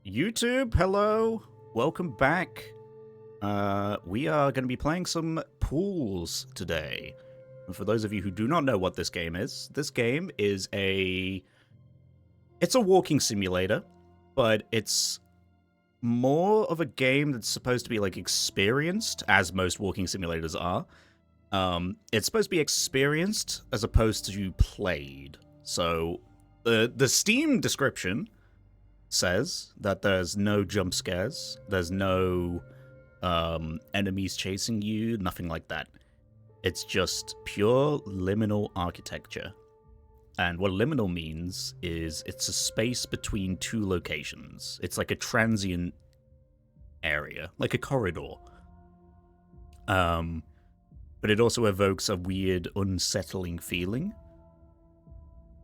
YouTube, hello, welcome back. We are going to be playing some pools today. And for those of you who do not know what this game is it's a walking simulator, but it's more of a game that's supposed to be like experienced, as most walking simulators are. It's supposed to be experienced as opposed to played. So the Steam description says that there's no jump scares, there's no enemies chasing you, nothing like that. It's just pure liminal architecture. And what liminal means is it's a space between two locations. It's like a transient area, like a corridor. But it also evokes a weird, unsettling feeling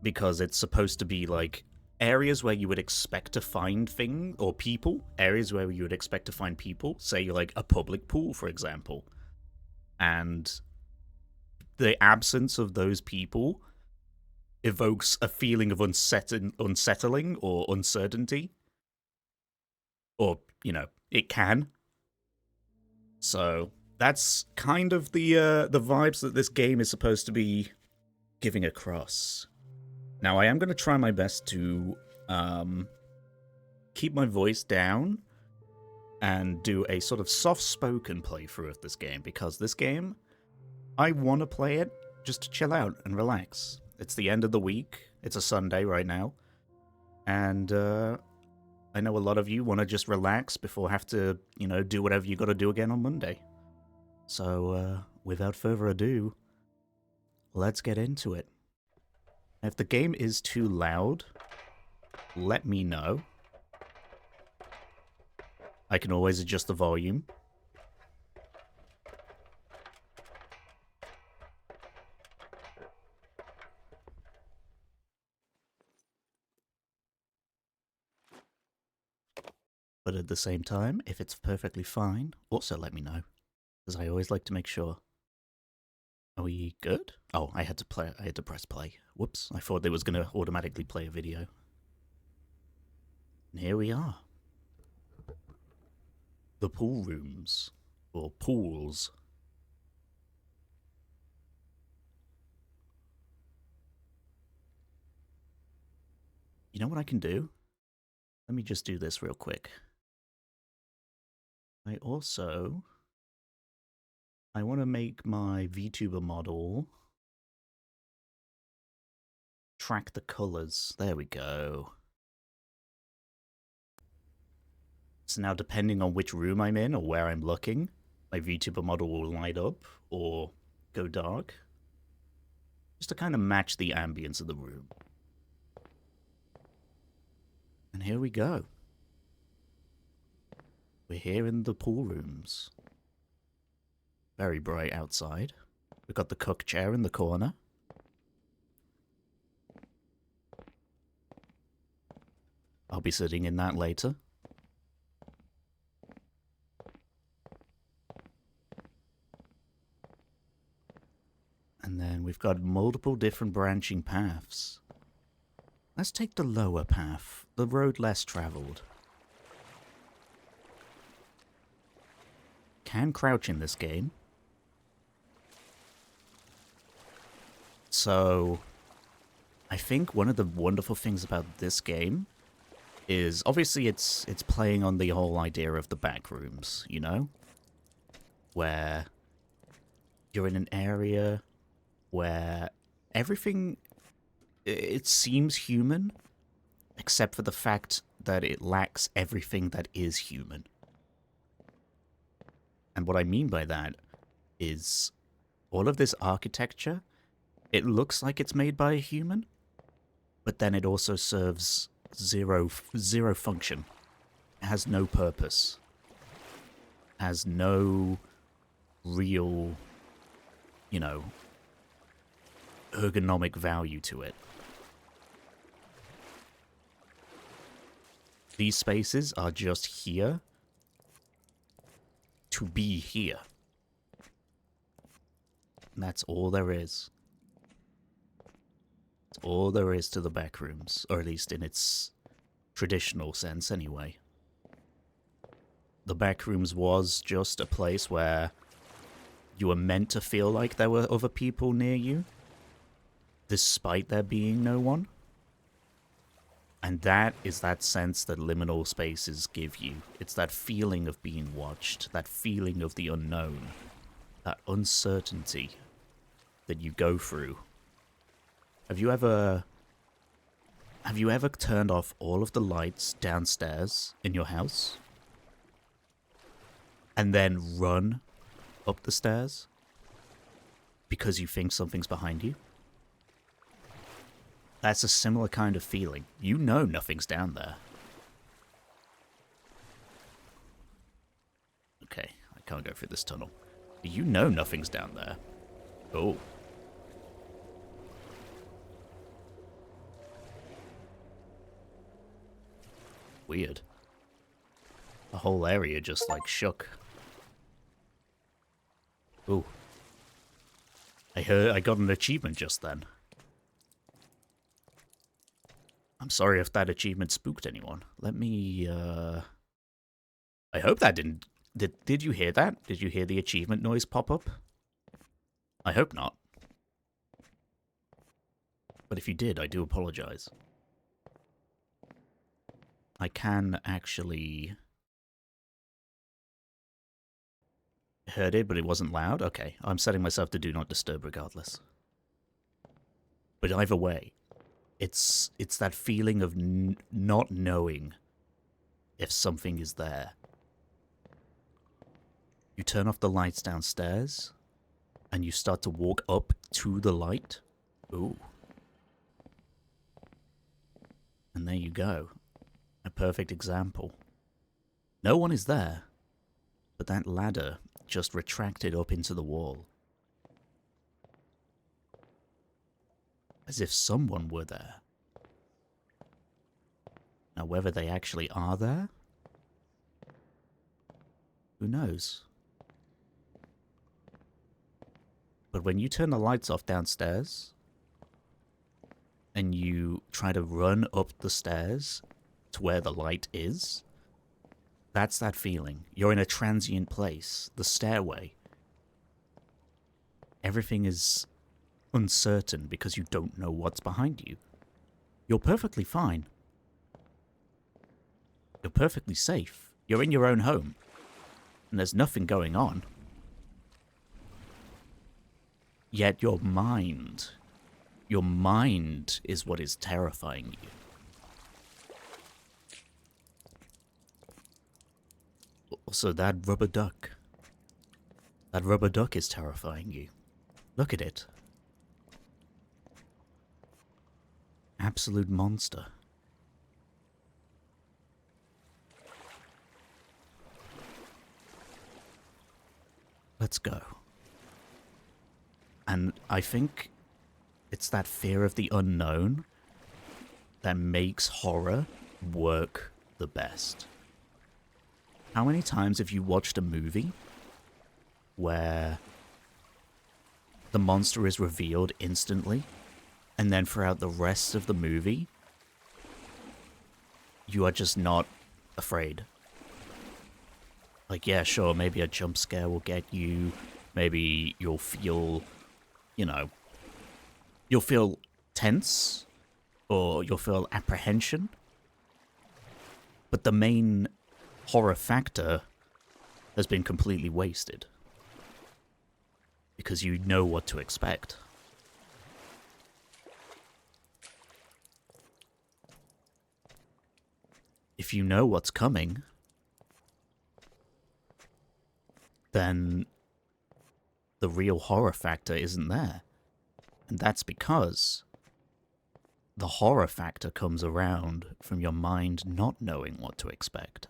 because it's supposed to be like areas where you would expect to find things or people, areas where you would expect to find people, say like a public pool, for example. And the absence of those people evokes a feeling of unsettling or uncertainty. Or, you know, it can. So that's kind of the vibes that this game is supposed to be giving across. Now, I am going to try my best to keep my voice down and do a sort of soft-spoken playthrough of this game, because this game, I want to play it just to chill out and relax. It's the end of the week. It's a Sunday right now. And I know a lot of you want to just relax before have to, you know, do whatever you got to do again on Monday. So, without further ado, let's get into it. If the game is too loud, let me know. I can always adjust the volume. But at the same time, if it's perfectly fine, also let me know, because I always like to make sure. Are we good? Oh, I had to press play. Whoops, I thought it was going to automatically play a video. And here we are. The pool rooms, or pools. You know what I can do? Let me just do this real quick. I want to make my VTuber model track the colors. There we go. So now, depending on which room I'm in or where I'm looking, my VTuber model will light up or go dark, just to kind of match the ambience of the room. And here we go. We're here in the pool rooms. Very bright outside. We've got the cook chair in the corner. I'll be sitting in that later. And then we've got multiple different branching paths. Let's take the lower path, the road less traveled. Can crouch in this game. So, I think one of the wonderful things about this game is, obviously it's playing on the whole idea of the back rooms, you know? Where you're in an area where everything, it seems human, except for the fact that it lacks everything that is human. And what I mean by that is all of this architecture, it looks like it's made by a human, but then it also serves zero function. It has no purpose. It has no real, you know, ergonomic value to it. These spaces are just here to be here. And that's all there is. That's all there is to the back rooms, or at least in its traditional sense anyway. the back rooms was just a place where you were meant to feel like there were other people near you, despite there being no one. And that is that sense that liminal spaces give you. It's that feeling of being watched, that feeling of the unknown, that uncertainty that you go through. Have you ever turned off all of the lights downstairs in your house and then run up the stairs because you think something's behind you? That's a similar kind of feeling. You know nothing's down there. Okay, I can't go through this tunnel. You know nothing's down there. Oh. Weird. The whole area just, like, shook. Ooh. I got an achievement just then. I'm sorry if that achievement spooked anyone. Let me, I hope that didn't... Did you hear that? Did you hear the achievement noise pop up? I hope not. But if you did, I do apologize. I can actually... Heard it, but it wasn't loud? Okay, I'm setting myself to do not disturb regardless. But either way, it's that feeling of not knowing if something is there. You turn off the lights downstairs, and you start to walk up to the light. Ooh. And there you go. A perfect example. No one is there, but that ladder just retracted up into the wall. As if someone were there. Now, whether they actually are there, who knows? But when you turn the lights off downstairs, and you try to run up the stairs to where the light is, that's that feeling. You're in a transient place, the stairway. Everything is uncertain because you don't know what's behind you. You're perfectly fine. You're perfectly safe. You're in your own home. And there's nothing going on. Yet your mind is what is terrifying you. Also, that rubber duck. That rubber duck is terrifying you. Look at it. Absolute monster. Let's go. And I think it's that fear of the unknown that makes horror work the best. How many times have you watched a movie where the monster is revealed instantly, and then throughout the rest of the movie, you are just not afraid? Like, yeah, sure, maybe a jump scare will get you, maybe you'll feel, you know, you'll feel tense, or you'll feel apprehension, but the main horror factor has been completely wasted. Because you know what to expect. If you know what's coming, then the real horror factor isn't there. And that's because the horror factor comes around from your mind not knowing what to expect.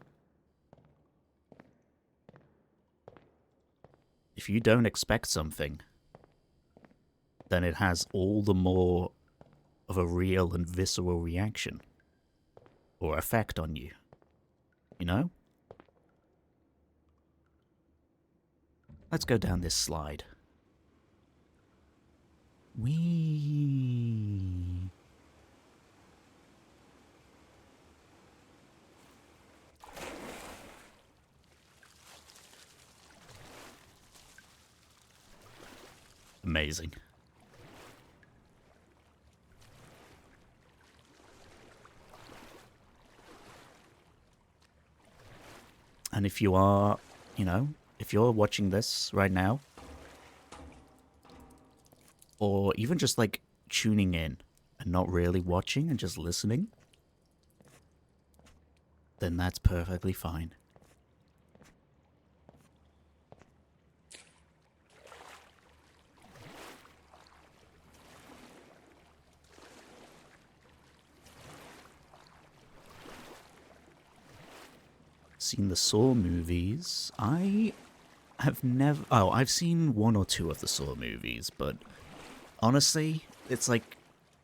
If you don't expect something, then it has all the more of a real and visceral reaction or effect on you. You know? Let's go down this slide. Whee! Amazing. And if you are, you know, if you're watching this right now, or even just like tuning in and not really watching and just listening, then that's perfectly fine. Seen the Saw movies. I have never... Oh, I've seen one or two of the Saw movies, but honestly, it's like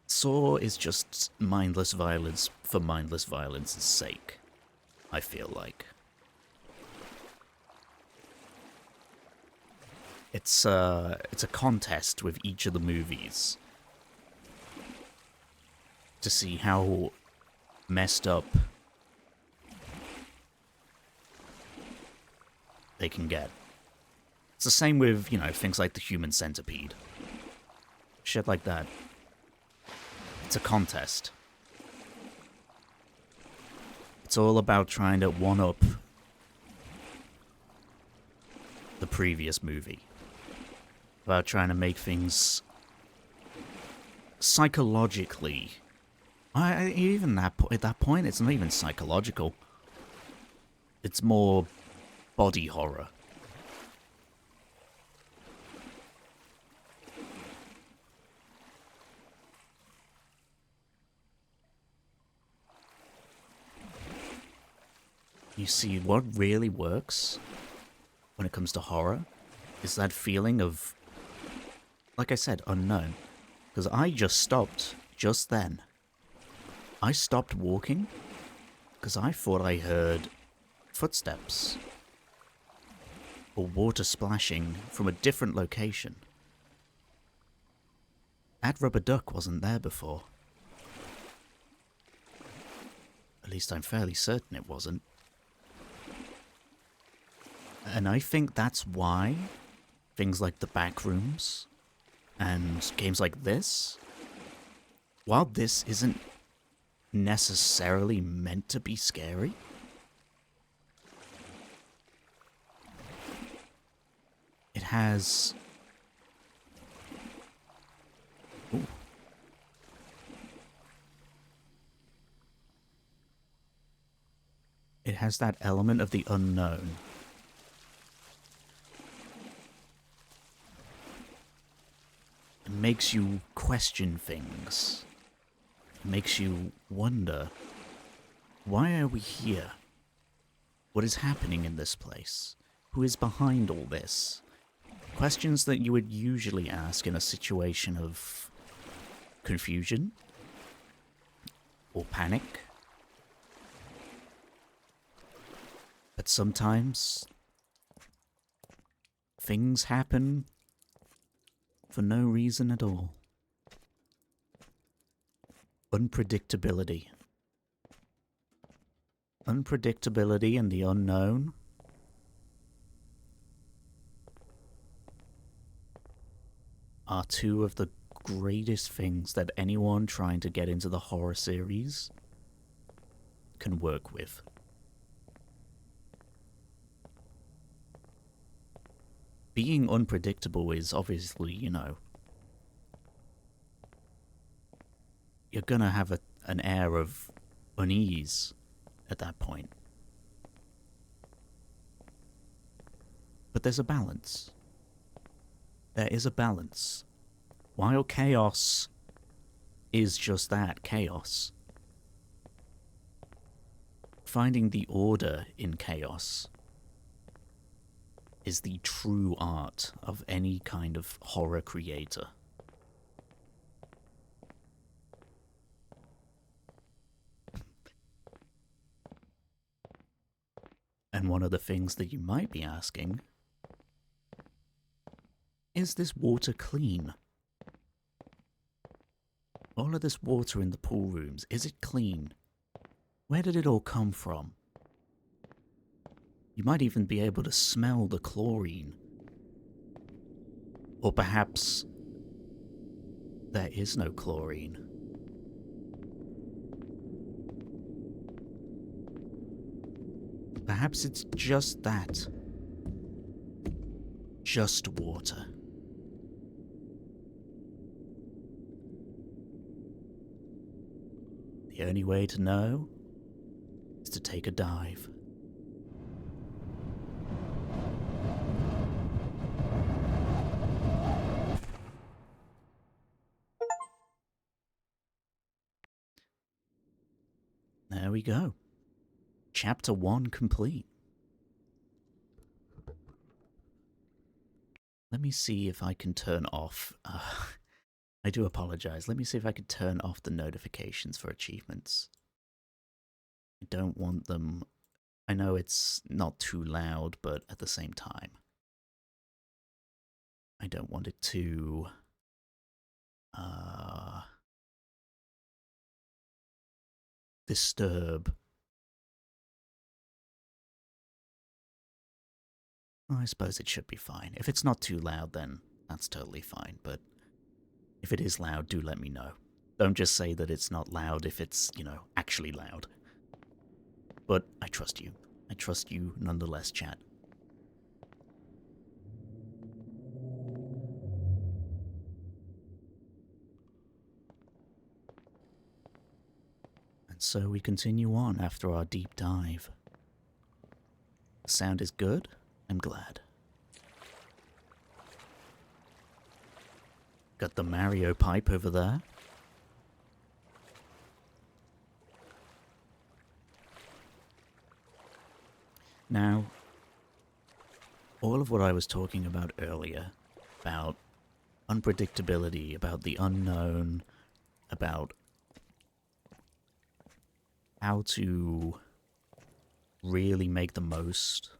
Saw is just mindless violence for mindless violence's sake, I feel like. It's a contest with each of the movies to see how messed up they can get. It's the same with, you know, things like the Human Centipede. Shit like that. It's a contest. It's all about trying to one-up the previous movie. About trying to make things psychologically... even at that point, it's not even psychological. It's more body horror. You see, what really works when it comes to horror is that feeling of, like I said, unknown. Because I just stopped just then. I stopped walking because I thought I heard footsteps or water splashing from a different location. That rubber duck wasn't there before. At least I'm fairly certain it wasn't. And I think that's why things like the Backrooms and games like this, while this isn't necessarily meant to be scary, it has... Ooh. It has that element of the unknown. It makes you question things. It makes you wonder, why are we here? What is happening in this place? Who is behind all this? Questions that you would usually ask in a situation of confusion or panic. But sometimes things happen for no reason at all. Unpredictability. Unpredictability and the unknown are two of the greatest things that anyone trying to get into the horror series can work with. Being unpredictable is obviously, you know, you're gonna have an air of unease at that point. But there's a balance. There is a balance. While chaos is just that, chaos, finding the order in chaos is the true art of any kind of horror creator. And one of the things that you might be asking, is this water clean? All of this water in the pool rooms, is it clean? Where did it all come from? You might even be able to smell the chlorine. Or perhaps There is no chlorine. Perhaps it's just that. Just water. The only way to know is to take a dive. There we go. Chapter 1 complete. Let me see if I can turn off... I do apologize. Let me see if I can turn off the notifications for achievements. I don't want them... I know it's not too loud, but at the same time, I don't want it to... disturb. Well, I suppose it should be fine. If it's not too loud, then that's totally fine, but if it is loud, do let me know. Don't just say that it's not loud if it's, you know, actually loud. But I trust you. I trust you nonetheless, chat. And so we continue on after our deep dive. The sound is good. I'm glad. Got the Mario pipe over there. Now, all of what I was talking about earlier, about unpredictability, about the unknown, about how to really make the most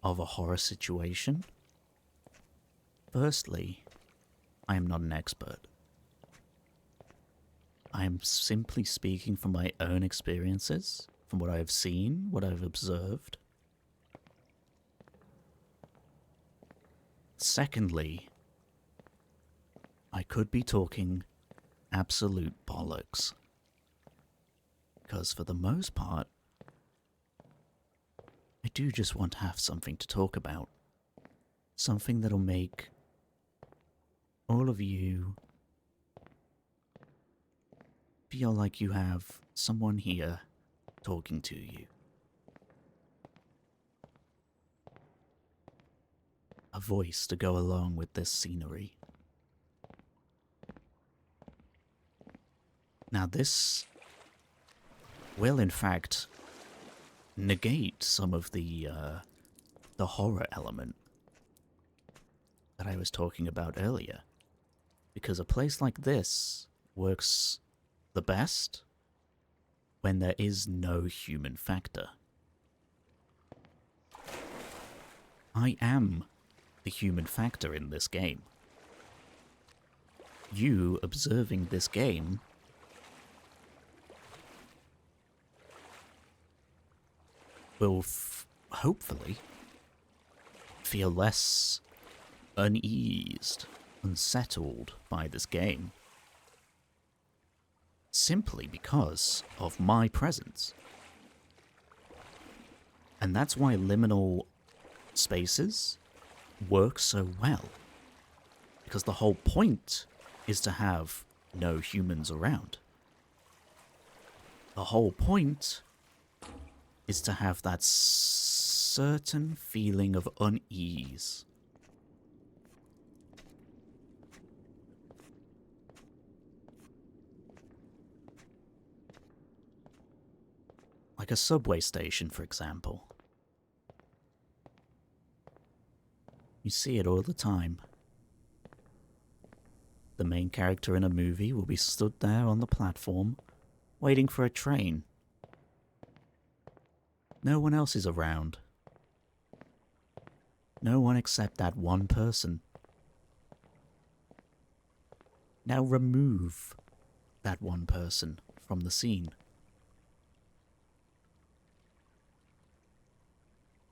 of a horror situation. Firstly, I am not an expert. I am simply speaking from my own experiences, from what I have seen, what I've observed. Secondly, I could be talking absolute bollocks. Because for the most part, I do just want to have something to talk about. Something that'll make all of you feel like you have someone here talking to you. A voice to go along with this scenery. Now this will in fact negate some of the horror element that I was talking about earlier. Because a place like this works the best when there is no human factor. I am the human factor in this game. You observing this game will hopefully feel less uneased, unsettled by this game. Simply because of my presence. And that's why liminal spaces work so well. Because the whole point is to have no humans around. The whole point is to have that certain feeling of unease. Like a subway station, for example. You see it all the time. The main character in a movie will be stood there on the platform, waiting for a train. No one else is around. No one except that one person. Now remove that one person from the scene.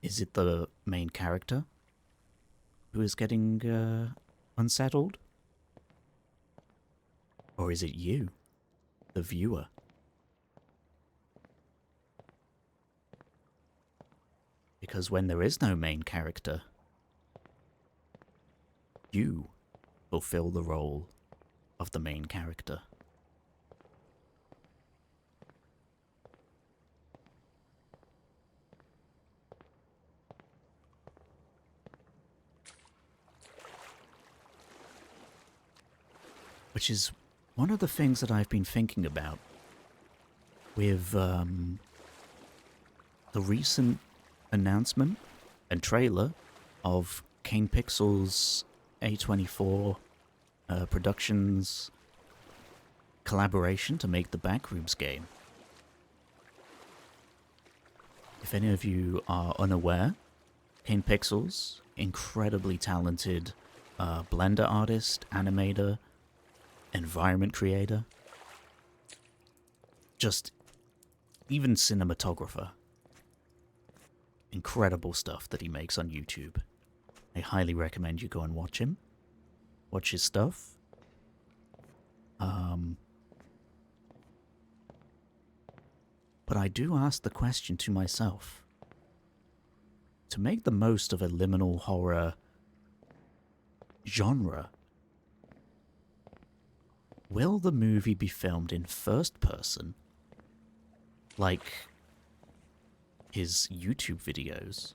Is it the main character who is getting unsettled? Or is it you, the viewer? Because when there is no main character, you fulfill the role of the main character. Which is one of the things that I've been thinking about with the recent announcement and trailer of Kane Pixel's A24 Productions collaboration to make the Backrooms game. If any of you are unaware, Kane Pixels, incredibly talented Blender artist, animator, environment creator, just even cinematographer. Incredible stuff that he makes on YouTube. I highly recommend you go and watch him. Watch his stuff. But I do ask the question to myself. To make the most of a liminal horror genre, will the movie be filmed in first person, like his YouTube videos?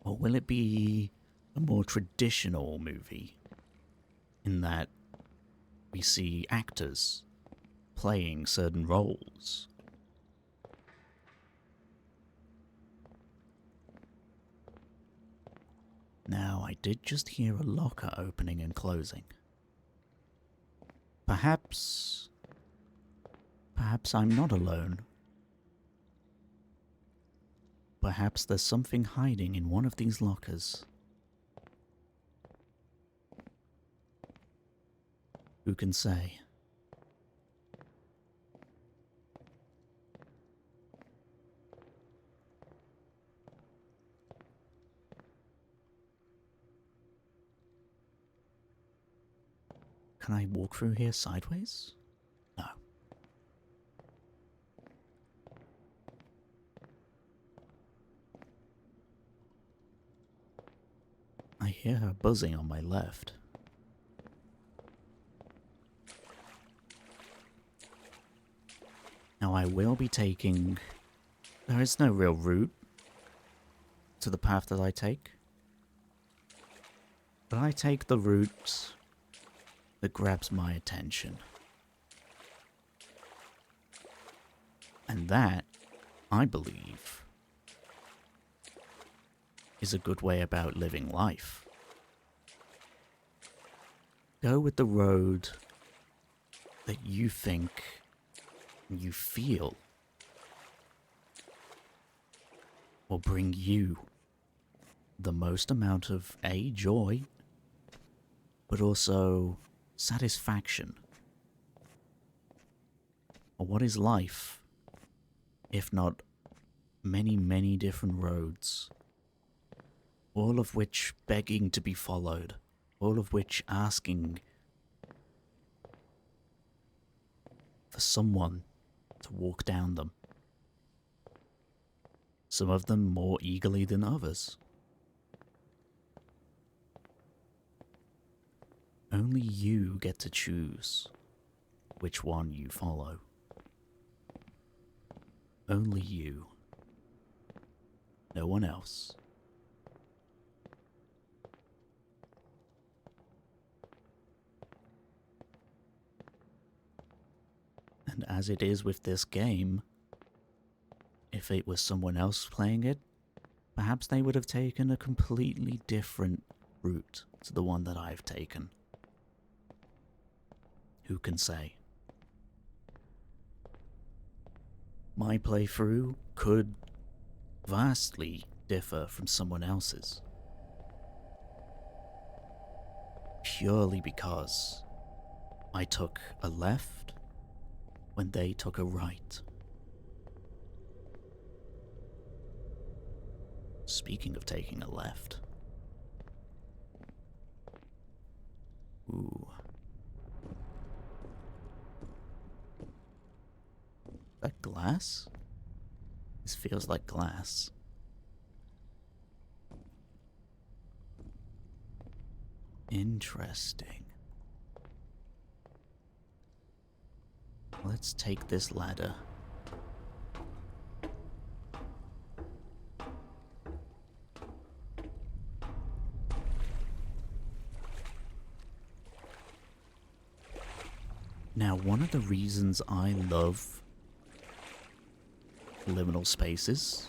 Or will it be a more traditional movie, in that we see actors playing certain roles? Now, I did just hear a locker opening and closing. Perhaps I'm not alone. Perhaps there's something hiding in one of these lockers. Who can say? Can I walk through here sideways? No. I hear her buzzing on my left. Now I will be taking... There is no real route to the path that I take. But I take the route that grabs my attention. And that, I believe, is a good way about living life. Go with the road that you think, you feel, will bring you the most amount of A, joy, but also satisfaction. Or what is life, if not many, many different roads, all of which begging to be followed, all of which asking for someone to walk down them. Some of them more eagerly than others. Only you get to choose which one you follow. Only you. No one else. And as it is with this game, if it was someone else playing it, perhaps they would have taken a completely different route to the one that I've taken. Who can say? My playthrough could vastly differ from someone else's. Purely because I took a left when they took a right. Speaking of taking a left. Ooh. That glass? This feels like glass. Interesting. Let's take this ladder. Now, one of the reasons I love liminal spaces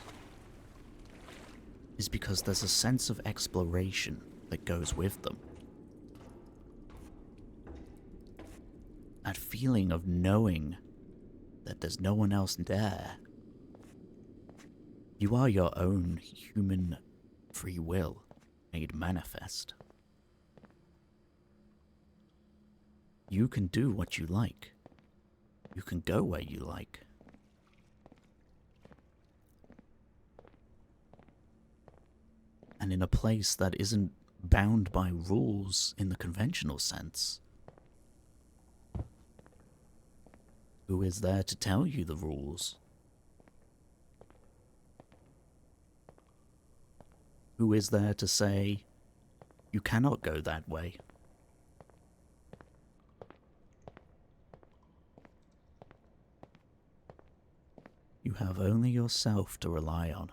is because there's a sense of exploration that goes with them. That feeling of knowing that there's no one else there. You are your own human free will made manifest. You can do what you like. You can go where you like. And in a place that isn't bound by rules in the conventional sense. Who is there to tell you the rules? Who is there to say, you cannot go that way? You have only yourself to rely on.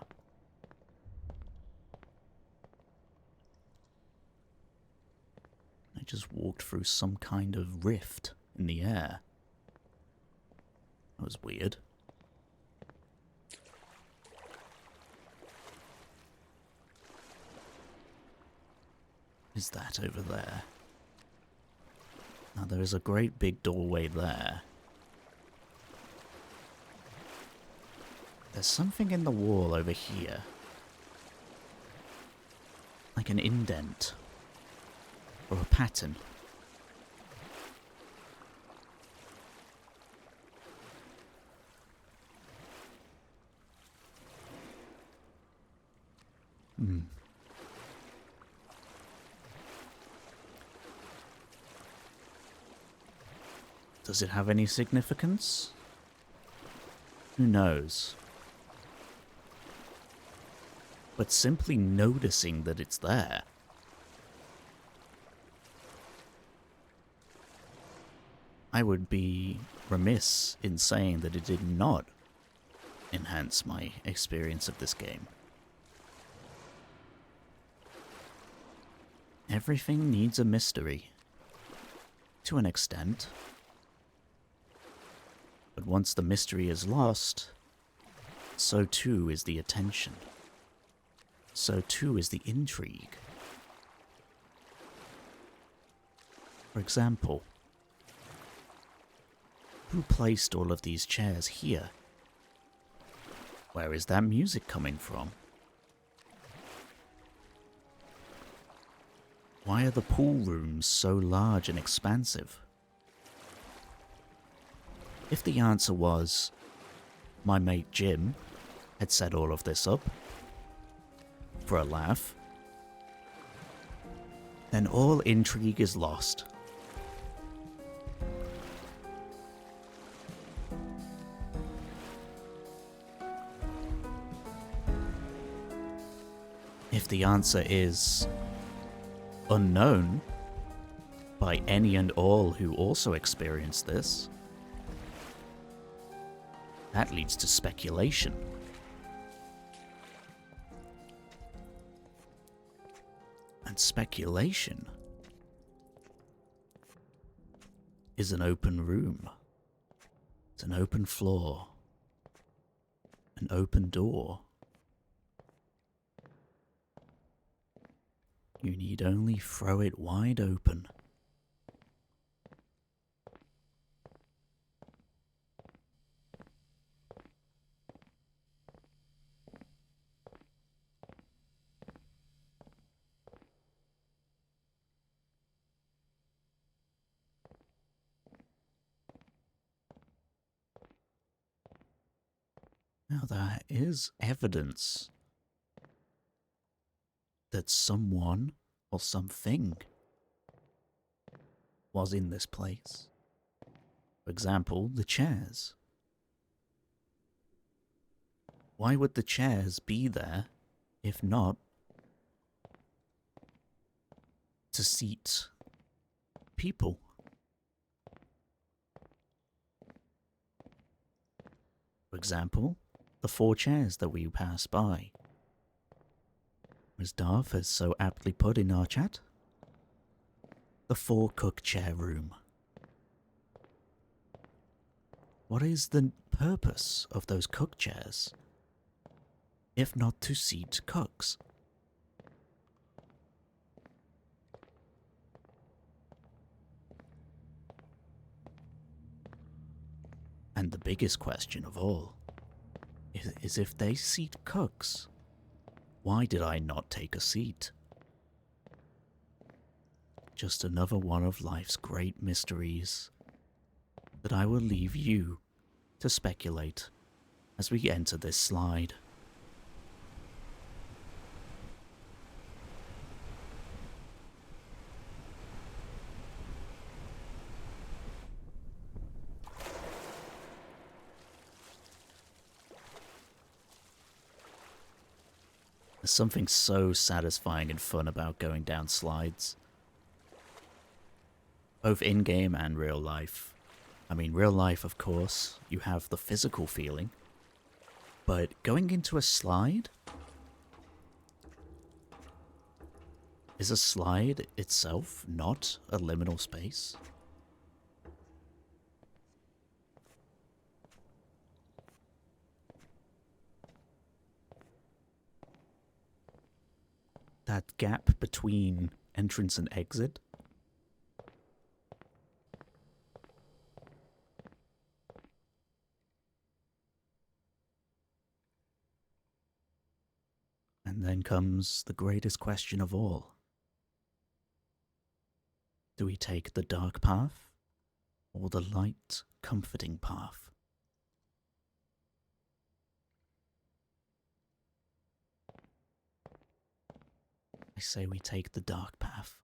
I just walked through some kind of rift in the air. That was weird. Is that over there? Now there is a great big doorway there. There's something in the wall over here. Like an indent. Or a pattern. Does it have any significance? Who knows? But simply noticing that it's there. I would be remiss in saying that it did not enhance my experience of this game. Everything needs a mystery. To an extent. But once the mystery is lost, so too is the attention. So too is the intrigue. For example, who placed all of these chairs here? Where is that music coming from? Why are the pool rooms so large and expansive? If the answer was, my mate Jim had set all of this up for a laugh, then all intrigue is lost. If the answer is unknown by any and all who also experience this, that leads to speculation. And speculation is an open room. It's an open floor. An open door. You need only throw it wide open. Now there is evidence that someone or something was in this place. For example, the chairs. Why would the chairs be there if not to seat people? For example, the 4 chairs that we pass by. As Darth has so aptly put in our chat, the 4 cook chair room. What is the purpose of those cook chairs, if not to seat cooks? And the biggest question of all is if they seat cooks, why did I not take a seat? Just another one of life's great mysteries that I will leave you to speculate as we enter this slide. There's something so satisfying and fun about going down slides, both in-game and real life. I mean, real life, of course, you have the physical feeling, but going into a slide? Is a slide itself not a liminal space? That gap between entrance and exit? And then comes the greatest question of all. Do we take the dark path or the light, comforting path? I say we take the dark path.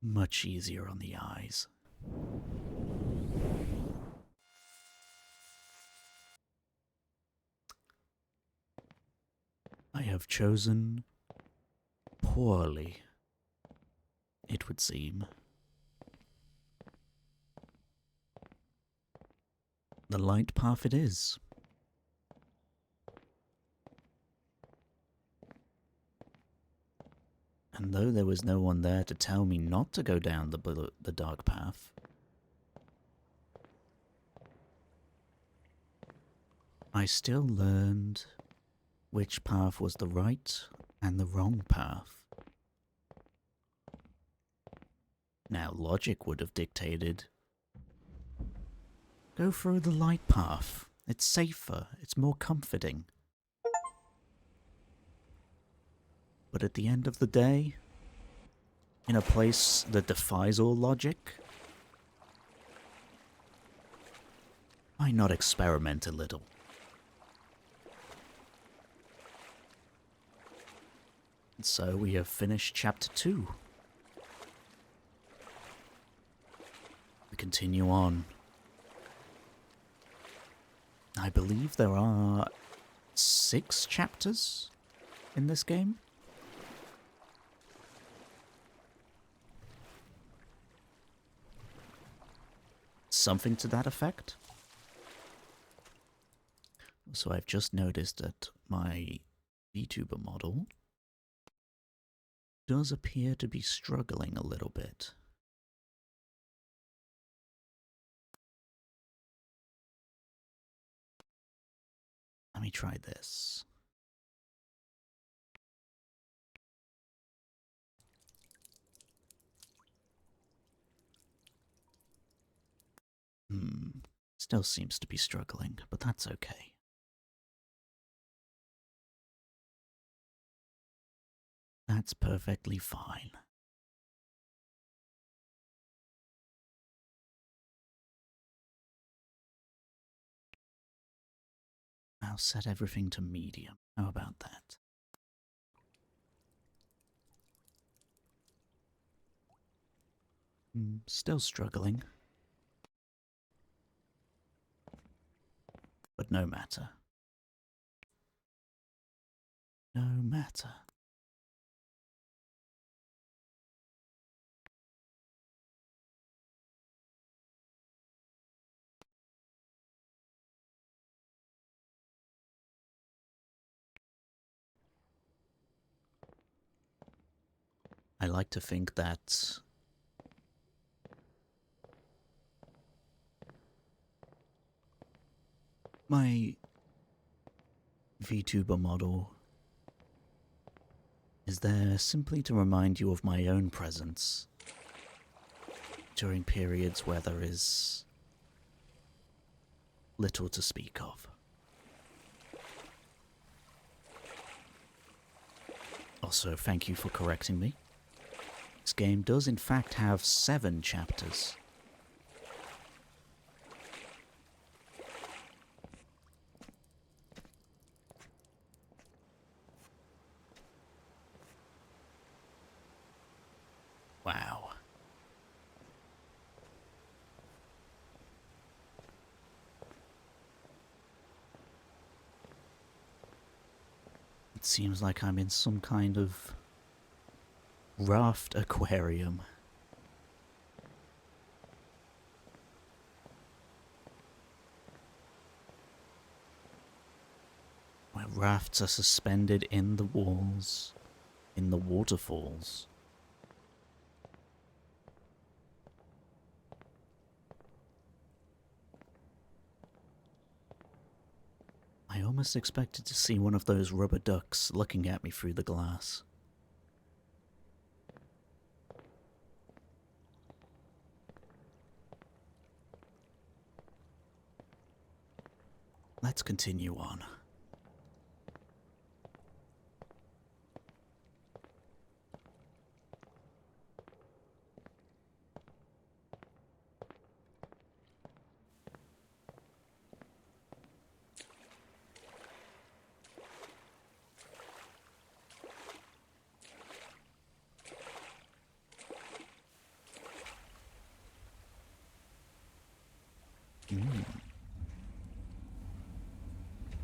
Much easier on the eyes. I have chosen poorly, it would seem. The light path it is. And though there was no one there to tell me not to go down the dark path, I still learned which path was the right and the wrong path. Now, logic would have dictated, go through the light path. It's safer, it's more comforting. But at the end of the day, in a place that defies all logic, why not experiment a little? And so we have finished Chapter 2. We continue on. I believe there are 6 chapters in this game. Something to that effect. So I've just noticed that my VTuber model does appear to be struggling a little bit. Let me try this. Still seems to be struggling, but that's okay. That's perfectly fine. I'll set everything to medium. How about that? Still struggling. But no matter. No matter. I like to think that my VTuber model is there simply to remind you of my own presence during periods where there is little to speak of. Also, thank you for correcting me. This game does in fact have 7 chapters. Wow. It seems like I'm in some kind of raft aquarium. Where rafts are suspended in the walls, in the waterfalls. I almost expected to see one of those rubber ducks looking at me through the glass. Let's continue on.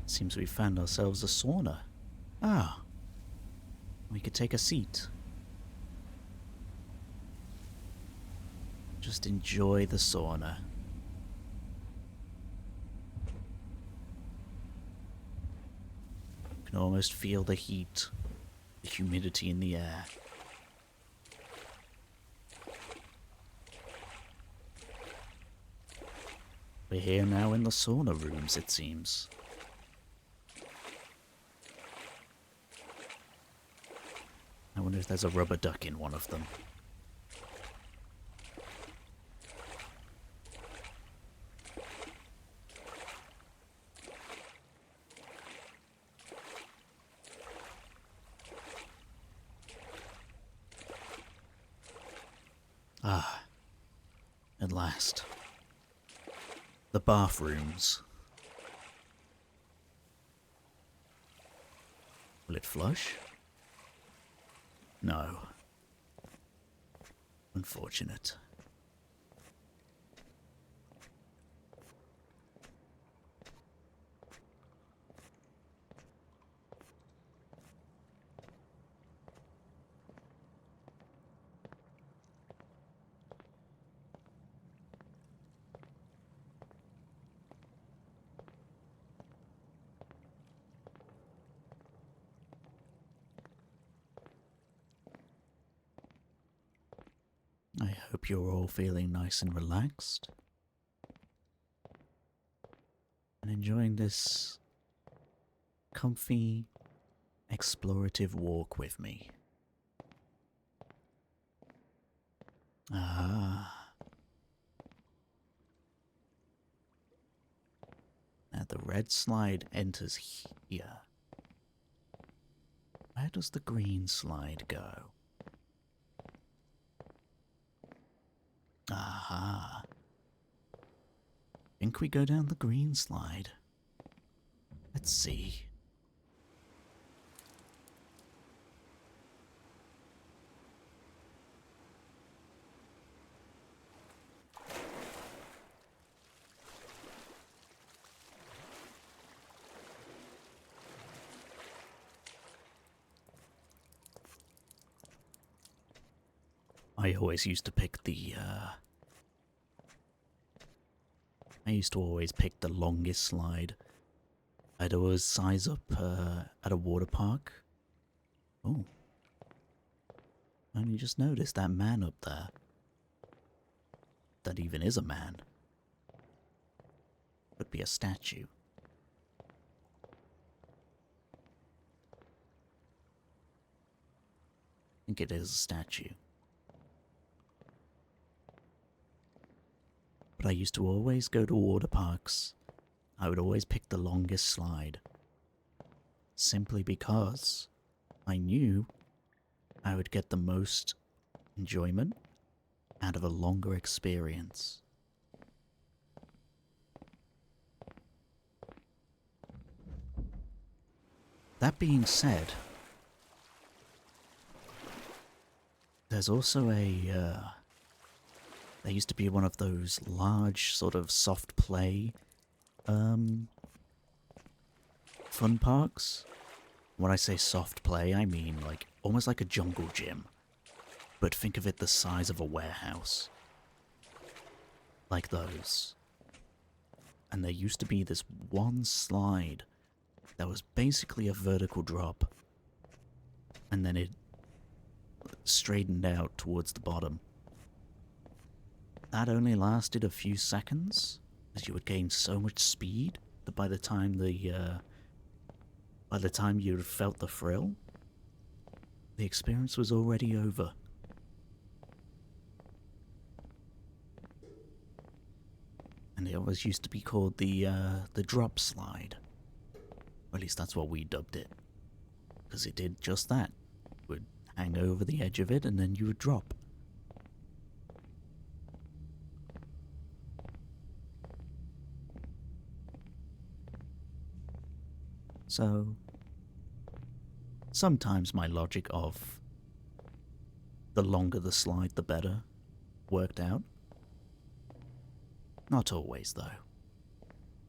Seems we found ourselves a sauna. Ah, we could take a seat. Just enjoy the sauna. You can almost feel the heat, the humidity in the air. We're here now in the sauna rooms, it seems. I wonder if there's a rubber duck in one of them. Ah, at last. The bathrooms. Will it flush? No. Unfortunate. I hope you're all feeling nice and relaxed and enjoying this comfy, explorative walk with me. Ah. Now the red slide enters here. Where does the green slide go? Aha. Think we go down the green slide. Let's see. I always used to pick the, I used to always pick the longest slide. I'd always size up, at a water park. Oh. I only just noticed that man up there. That even is a man. Could be a statue. I think it is a statue. But I used to always go to water parks. I would always pick the longest slide. Simply because I knew I would get the most enjoyment out of a longer experience. That being said, there's also a, there used to be one of those large sort of soft play, fun parks. When I say soft play, I mean like almost like a jungle gym, but think of it the size of a warehouse. Like those. And there used to be this one slide that was basically a vertical drop, and then it straightened out towards the bottom. That only lasted a few seconds, as you would gain so much speed that by the time you felt the thrill, the experience was already over. And it always used to be called the drop slide. Or at least that's what we dubbed it. Because it did just that. It would hang over the edge of it and then you would drop. So, sometimes my logic of the longer the slide the better worked out. Not always though.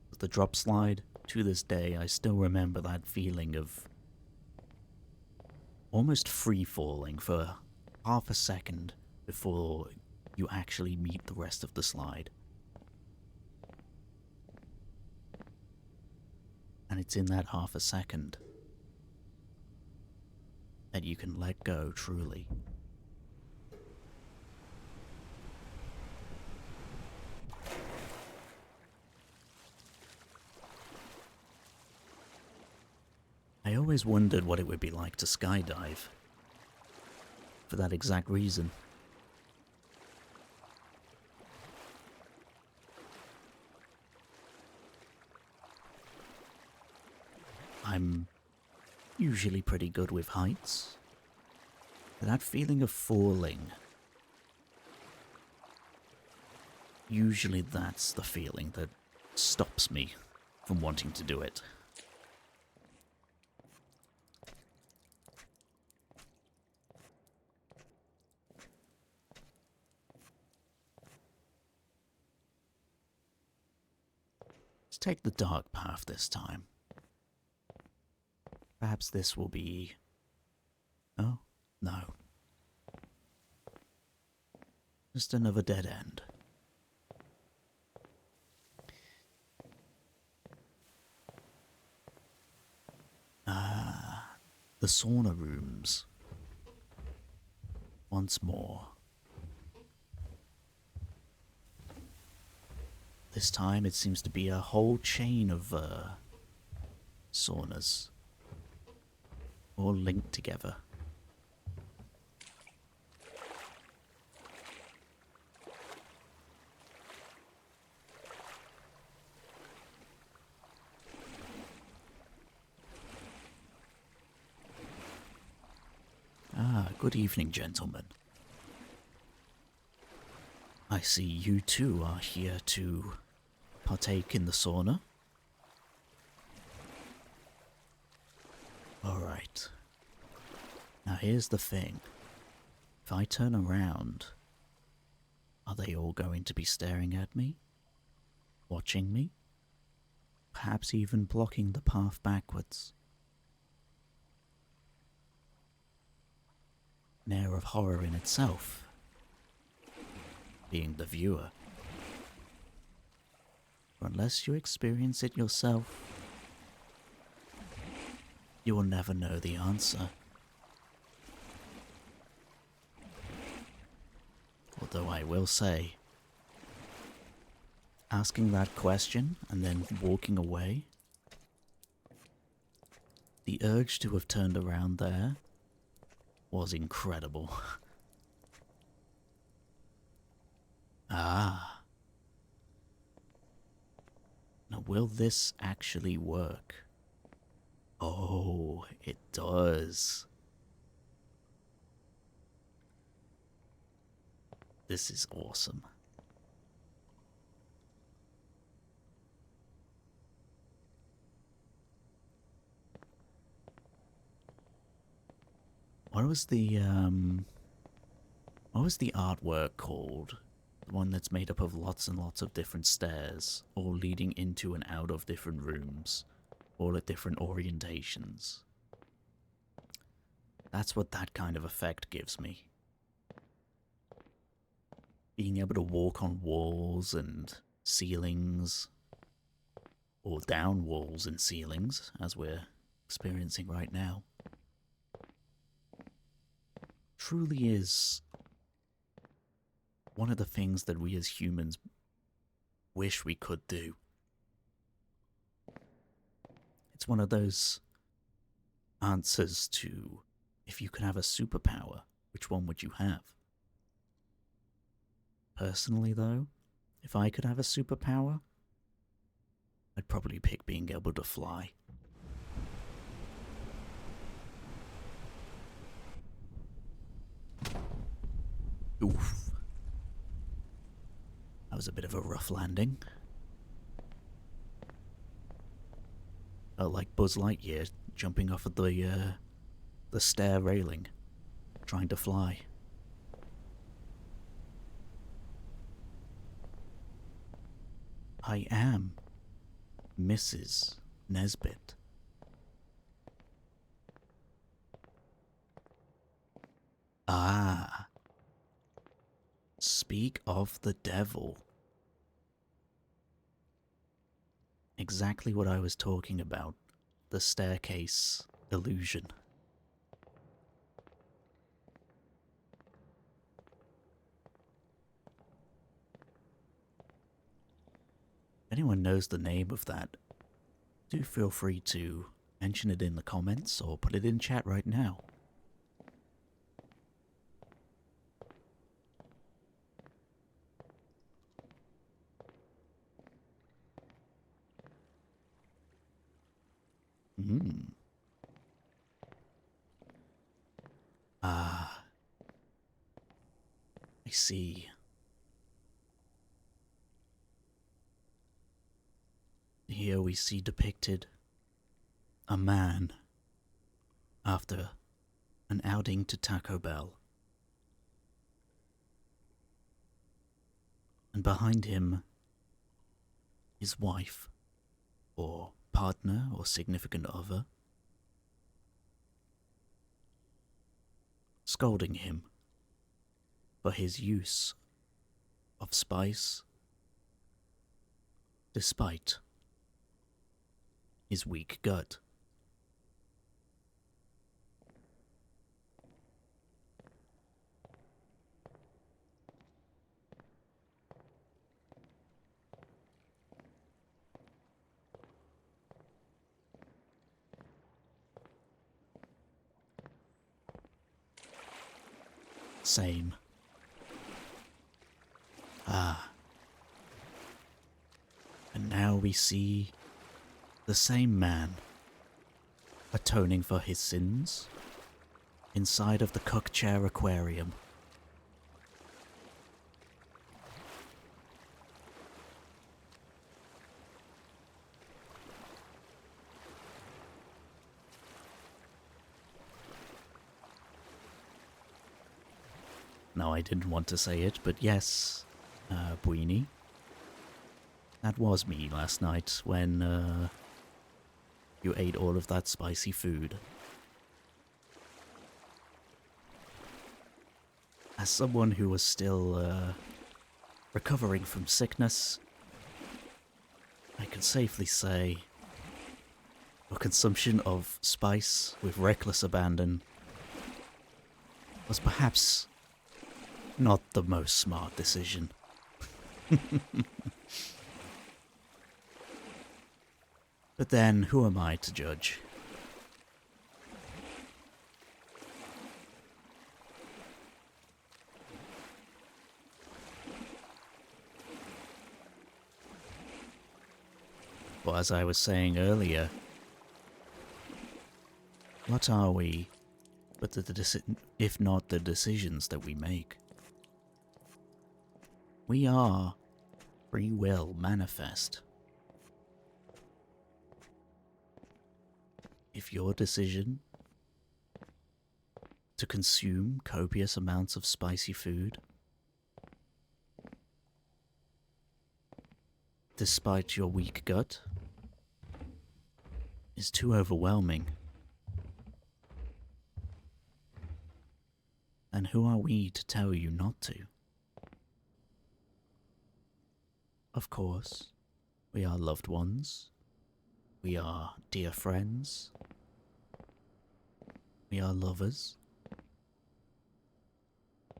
With the drop slide, to this day I still remember that feeling of almost free falling for half a second before you actually meet the rest of the slide. And it's in that half a second that you can let go truly. I always wondered what it would be like to skydive. For that exact reason. I'm usually pretty good with heights. That feeling of falling, usually that's the feeling that stops me from wanting to do it. Let's take the dark path this time. Perhaps this will be... Oh, no. Just another dead end. The sauna rooms. Once more. This time it seems to be a whole chain of saunas. All linked together. Good evening, gentlemen. I see you two are here to partake in the sauna. Alright. Now here's the thing. If I turn around, are they all going to be staring at me? Watching me? Perhaps even blocking the path backwards? An air of horror in itself, being the viewer. Unless you experience it yourself, you will never know the answer. Although I will say, asking that question and then walking away, the urge to have turned around there was incredible. Ah. Now, will this actually work? Oh, it does. This is awesome. What was the artwork called? The one that's made up of lots and lots of different stairs, all leading into and out of different rooms, all at different orientations. That's what that kind of effect gives me. Being able to walk on walls and ceilings, or down walls and ceilings, as we're experiencing right now, truly is one of the things that we as humans wish we could do. It's one of those answers to, if you could have a superpower, which one would you have? Personally, though, if I could have a superpower, I'd probably pick being able to fly. Oof. That was a bit of a rough landing. Like Buzz Lightyear jumping off of the stair railing, trying to fly. I am Mrs. Nesbit. Ah. Speak of the devil. Exactly what I was talking about. The staircase illusion. If anyone knows the name of that, do feel free to mention it in the comments or put it in chat right now. Ah. I see. Here we see depicted a man after an outing to Taco Bell. And behind him, his wife, or partner, or significant other, scolding him for his use of spice, despite his weak gut. Same. Ah. And now we see the same man atoning for his sins inside of the Cook Chair Aquarium. No, I didn't want to say it, but yes, Buini. That was me last night when you ate all of that spicy food. As someone who was still recovering from sickness, I can safely say your consumption of spice with reckless abandon was perhaps not the most smart decision. But then, who am I to judge? Well, as I was saying earlier, what are we but if not the decisions that we make? We are free will manifest. If your decision to consume copious amounts of spicy food, despite your weak gut, is too overwhelming, then who are we to tell you not to? Of course, we are loved ones. We are dear friends. We are lovers.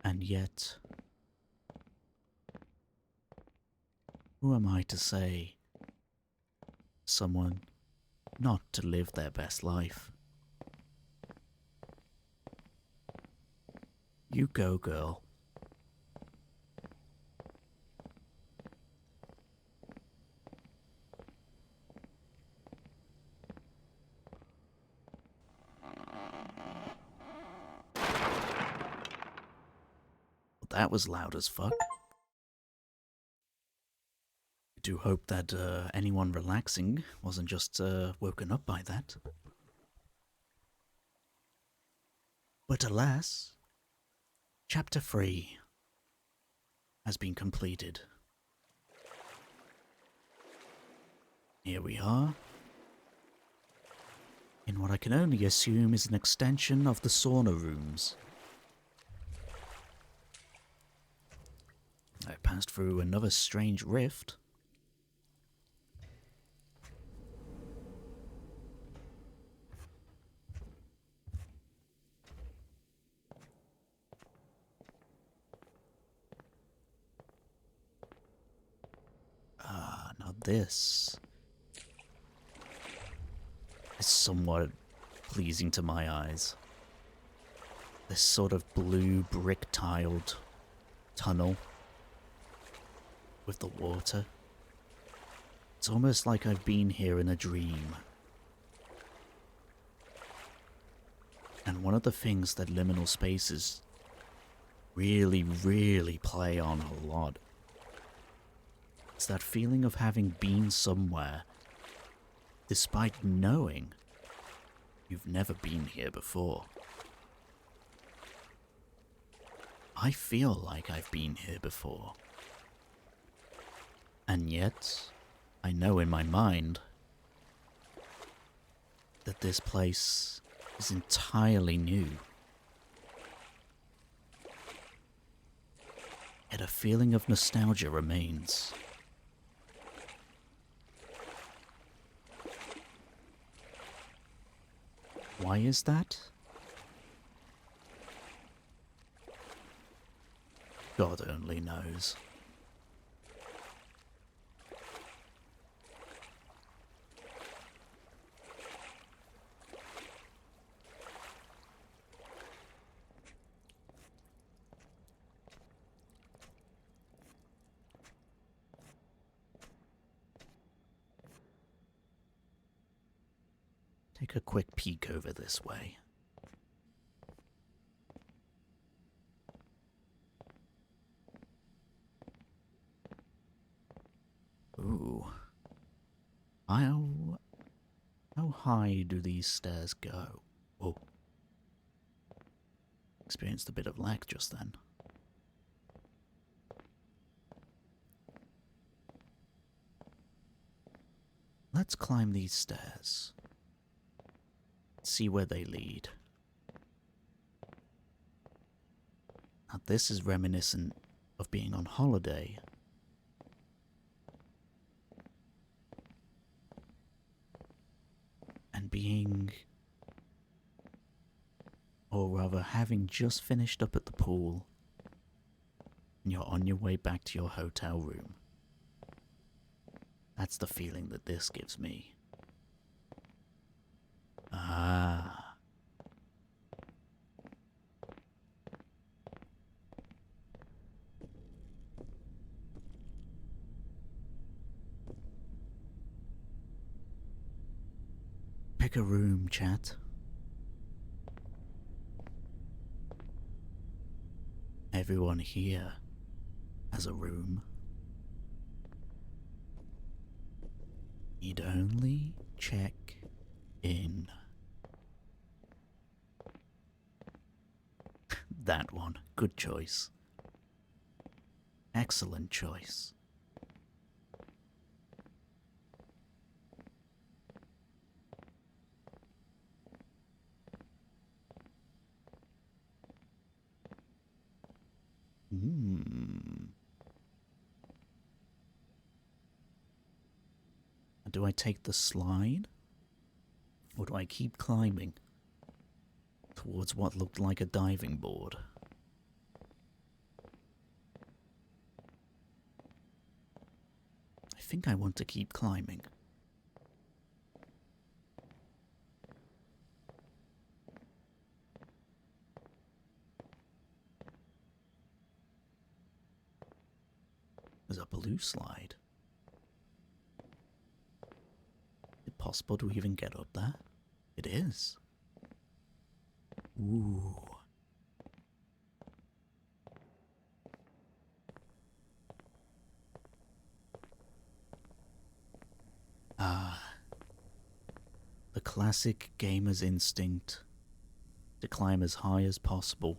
And yet, who am I to say someone not to live their best life? You go, girl. That was loud as fuck. I do hope that anyone relaxing wasn't just woken up by that. But alas, Chapter 3 has been completed. Here we are, in what I can only assume is an extension of the sauna rooms. I passed through another strange rift. Now this is somewhat pleasing to my eyes. This sort of blue brick-tiled tunnel with the water. It's almost like I've been here in a dream. And one of the things that liminal spaces really play on a lot, it's that feeling of having been somewhere, despite knowing you've never been here before. I feel like I've been here before. And yet, I know in my mind that this place is entirely new. Yet a feeling of nostalgia remains. Why is that? God only knows. Take a quick peek over this way. Ooh. How high do these stairs go? Oh. Experienced a bit of lag just then. Let's climb these stairs. See where they lead. Now this is reminiscent of being on holiday being... or rather having just finished up at the pool, and you're on your way back to your hotel room. That's the feeling that this gives me. Ah. Pick a room, chat. Everyone here has a room. You'd only check in. That one. Good choice. Excellent choice. Do I take the slide? Or do I keep climbing towards what looked like a diving board? I think I want to keep climbing. There's a blue slide. Is it possible to even get up there? It is. Ooh. Ah. The classic gamer's instinct to climb as high as possible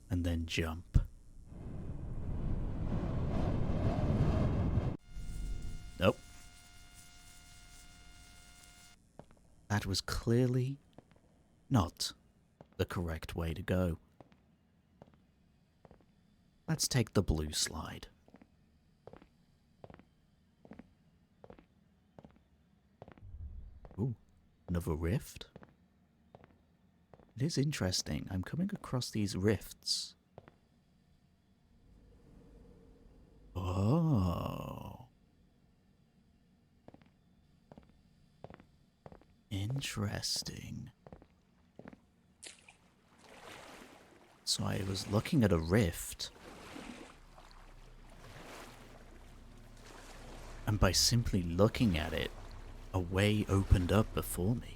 and then jump. Nope. That was clearly not the correct way to go. Let's take the blue slide. Ooh, another rift? It is interesting. I'm coming across these rifts. Oh. Interesting. So I was looking at a rift, and by simply looking at it, a way opened up before me.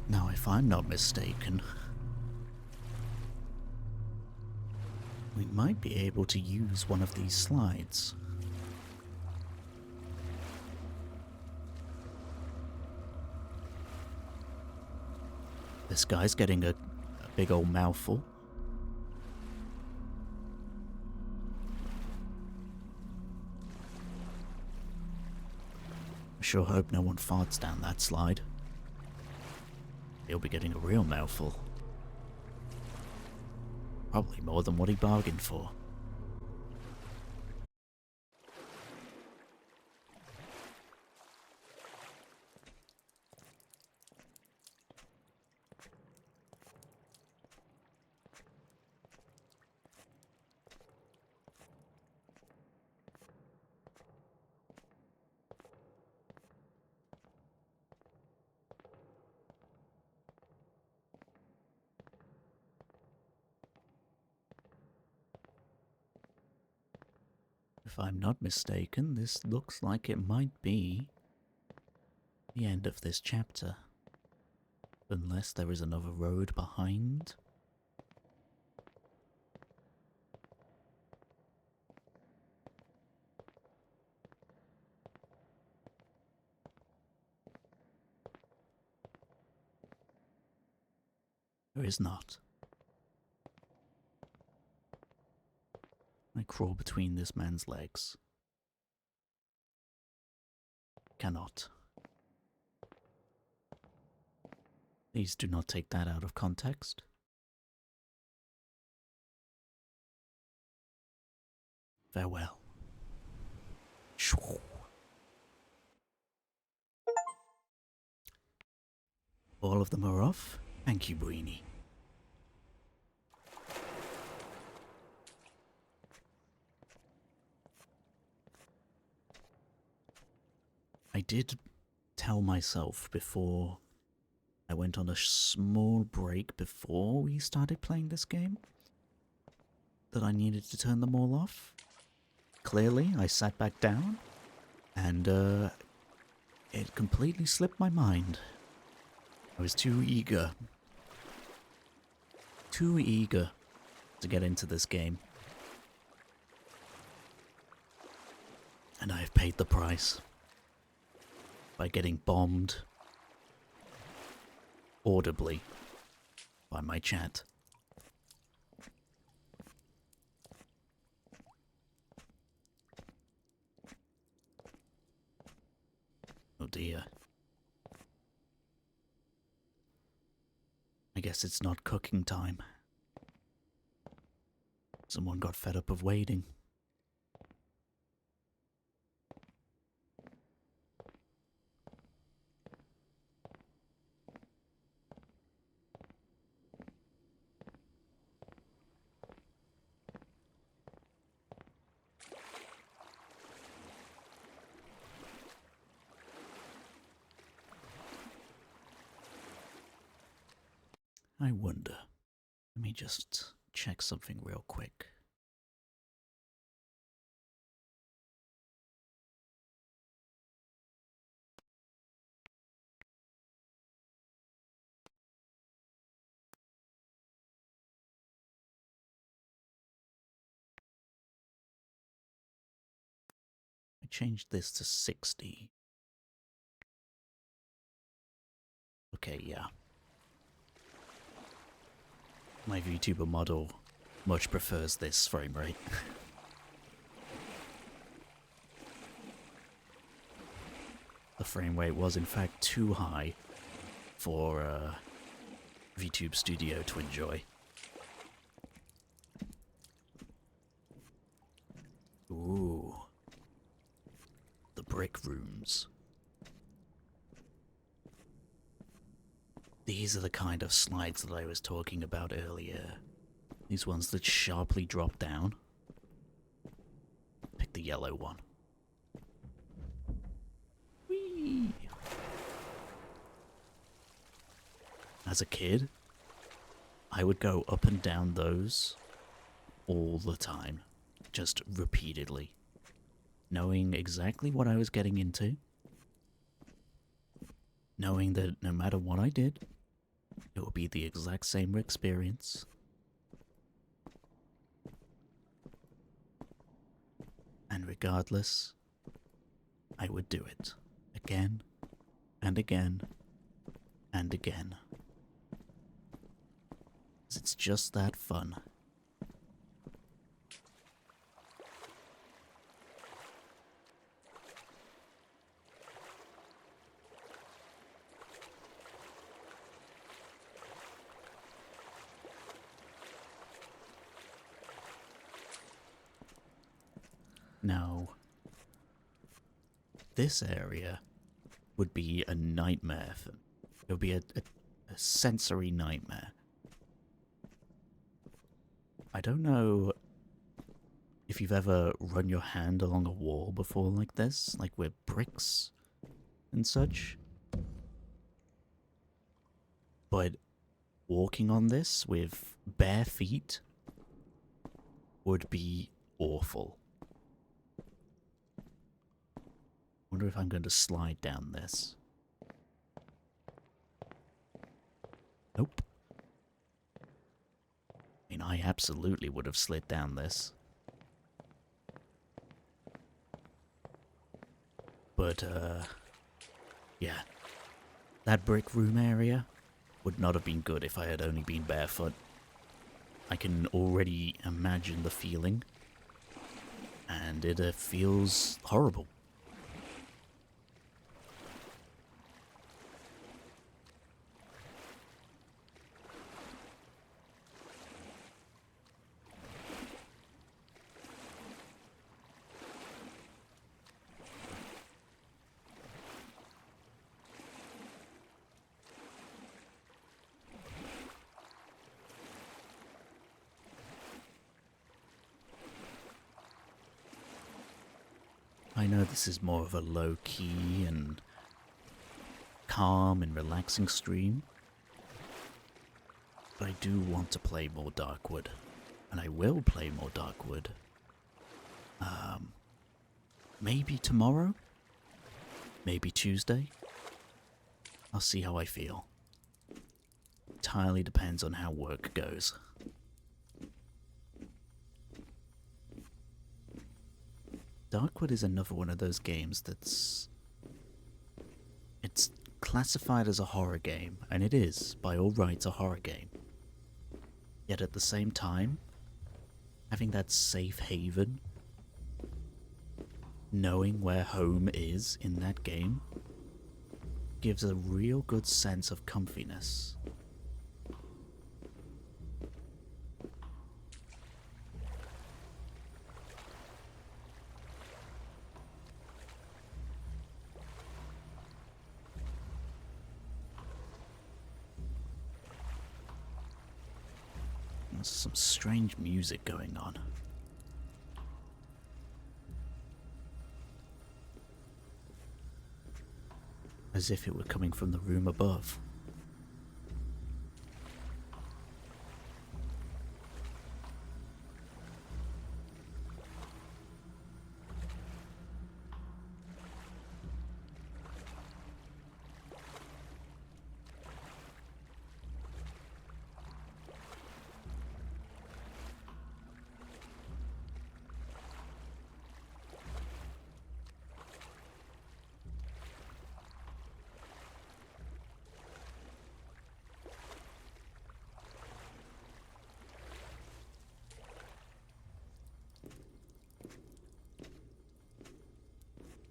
Now, if I'm not mistaken, we might be able to use one of these slides. This guy's getting a big old mouthful. I sure hope no one farts down that slide. He'll be getting a real mouthful. Probably more than what he bargained for. If I'm not mistaken, this looks like it might be the end of this chapter. Unless there is another road behind. There is not. I crawl between this man's legs. Cannot. Please do not take that out of context. Farewell. All of them are off. Thank you, Breenie. I did tell myself before I went on a small break before we started playing this game that I needed to turn them all off. Clearly, I sat back down and it completely slipped my mind. I was too eager to get into this game. And I have paid the price by getting bombed audibly by my chat. Oh dear. I guess it's not cooking time. Someone got fed up of waiting. I wonder. Let me just check something real quick. I changed this to 60. Okay, yeah. My VTuber model much prefers this frame rate. The frame rate was in fact too high for VTube Studio to enjoy. Ooh. The brick rooms. These are the kind of slides that I was talking about earlier. These ones that sharply drop down. Pick the yellow one. Whee! As a kid, I would go up and down those all the time. Just repeatedly. Knowing exactly what I was getting into. Knowing that no matter what I did, it would be the exact same experience. And regardless, I would do it. Again, and again, and again. 'Cause it's just that fun. Now, this area would be a nightmare. It would be a sensory nightmare. I don't know if you've ever run your hand along a wall before like this, like with bricks and such. But walking on this with bare feet would be awful. Wonder if I'm going to slide down this. Nope. I mean, I absolutely would have slid down this. But, yeah. That brick room area would not have been good if I had only been barefoot. I can already imagine the feeling and it feels horrible. I know this is more of a low-key and calm and relaxing stream, but I do want to play more Darkwood, and I will play more Darkwood. Maybe tomorrow? Maybe Tuesday? I'll see how I feel. Entirely depends on how work goes. Darkwood is another one of those games it's classified as a horror game, and it is, by all rights, a horror game. Yet at the same time, having that safe haven, knowing where home is in that game, gives a real good sense of comfiness. There's some strange music going on. As if it were coming from the room above.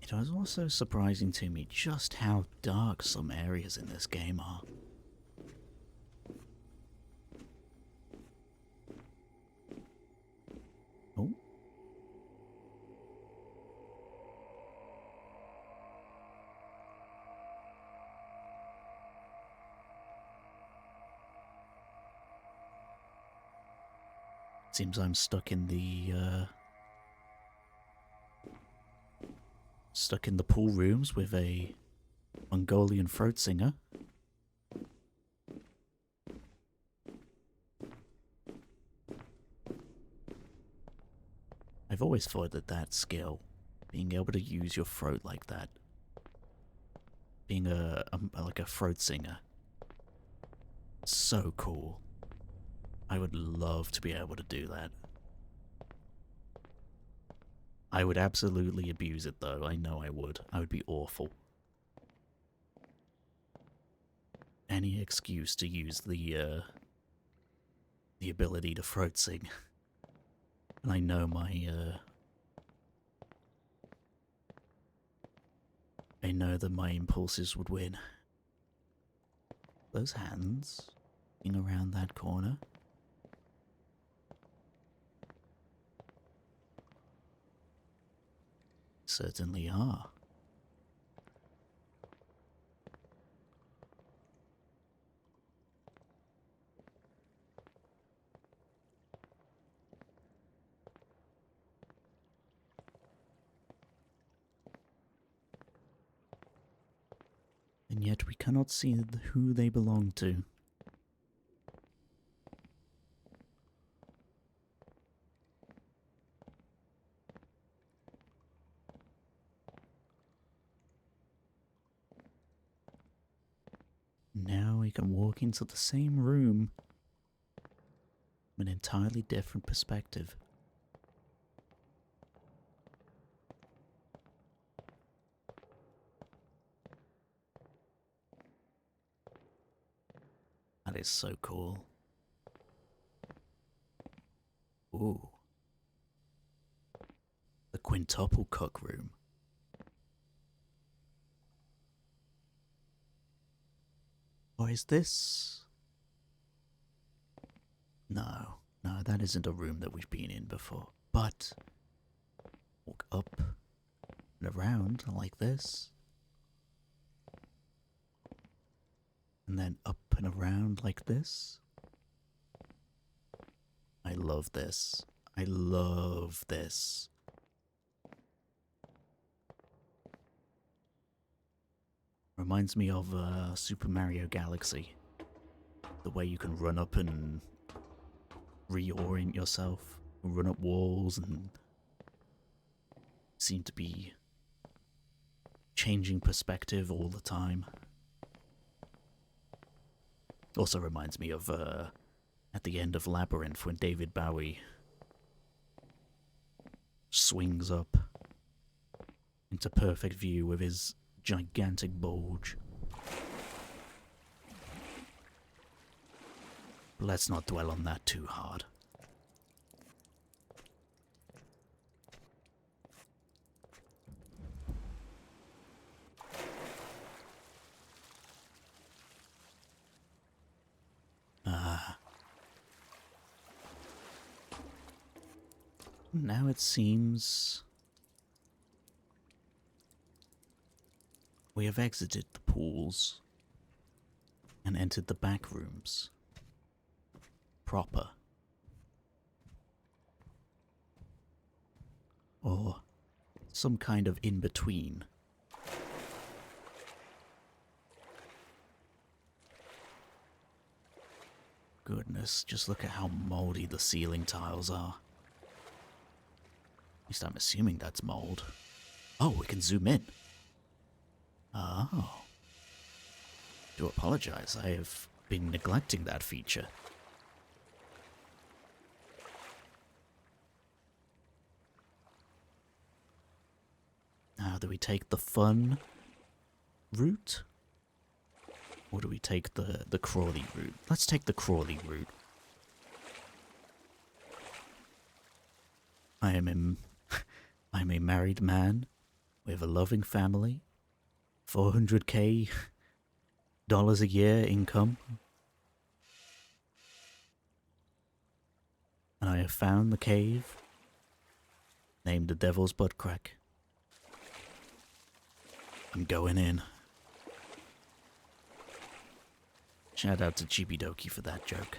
It was also surprising to me just how dark some areas in this game are. Oh. Seems I'm stuck in the pool rooms with a Mongolian throat singer. I've always thought that skill, being able to use your throat like that, being like a throat singer, so cool. I would love to be able to do that. I would absolutely abuse it though, I know I would. I would be awful. Any excuse to use the ability to throat sing. And I know I know that my impulses would win. Those hands being around that corner. Certainly are. And yet we cannot see who they belong to. Now we can walk into the same room from an entirely different perspective. That is so cool. Ooh. quintuple cook room. Or is this... No, that isn't a room that we've been in before. But walk up and around like this. And then up and around like this. I love this. I love this. Reminds me of Super Mario Galaxy. The way you can run up and reorient yourself, run up walls, and seem to be changing perspective all the time. Also reminds me of at the end of Labyrinth when David Bowie swings up into perfect view with his gigantic bulge. But let's not dwell on that too hard. Now it seems we have exited the pools and entered the back rooms proper. Or some kind of in-between. Goodness, just look at how moldy the ceiling tiles are. At least I'm assuming that's mold. Oh, we can zoom in. Oh. Do apologize, I have been neglecting that feature. Now, do we take the fun route? Or do we take the crawly route? Let's take the crawly route. I'm a married man with a loving family, $400K a year income, and I have found the cave named the Devil's Butt Crack. I'm going in. Shout out to Chibi Doki for that joke.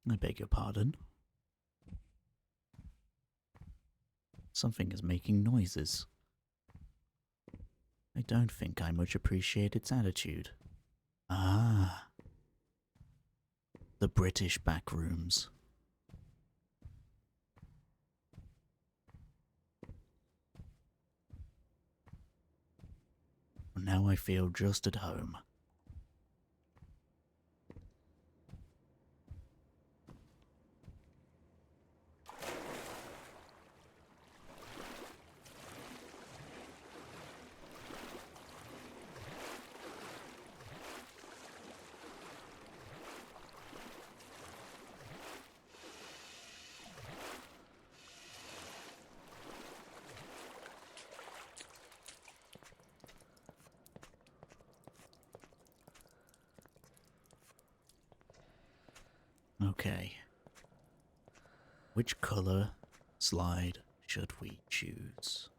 I beg your pardon. Something is making noises. I don't think I much appreciate its attitude. Ah. The British back rooms. Now I feel just at home. Okay. Which color slide should we choose?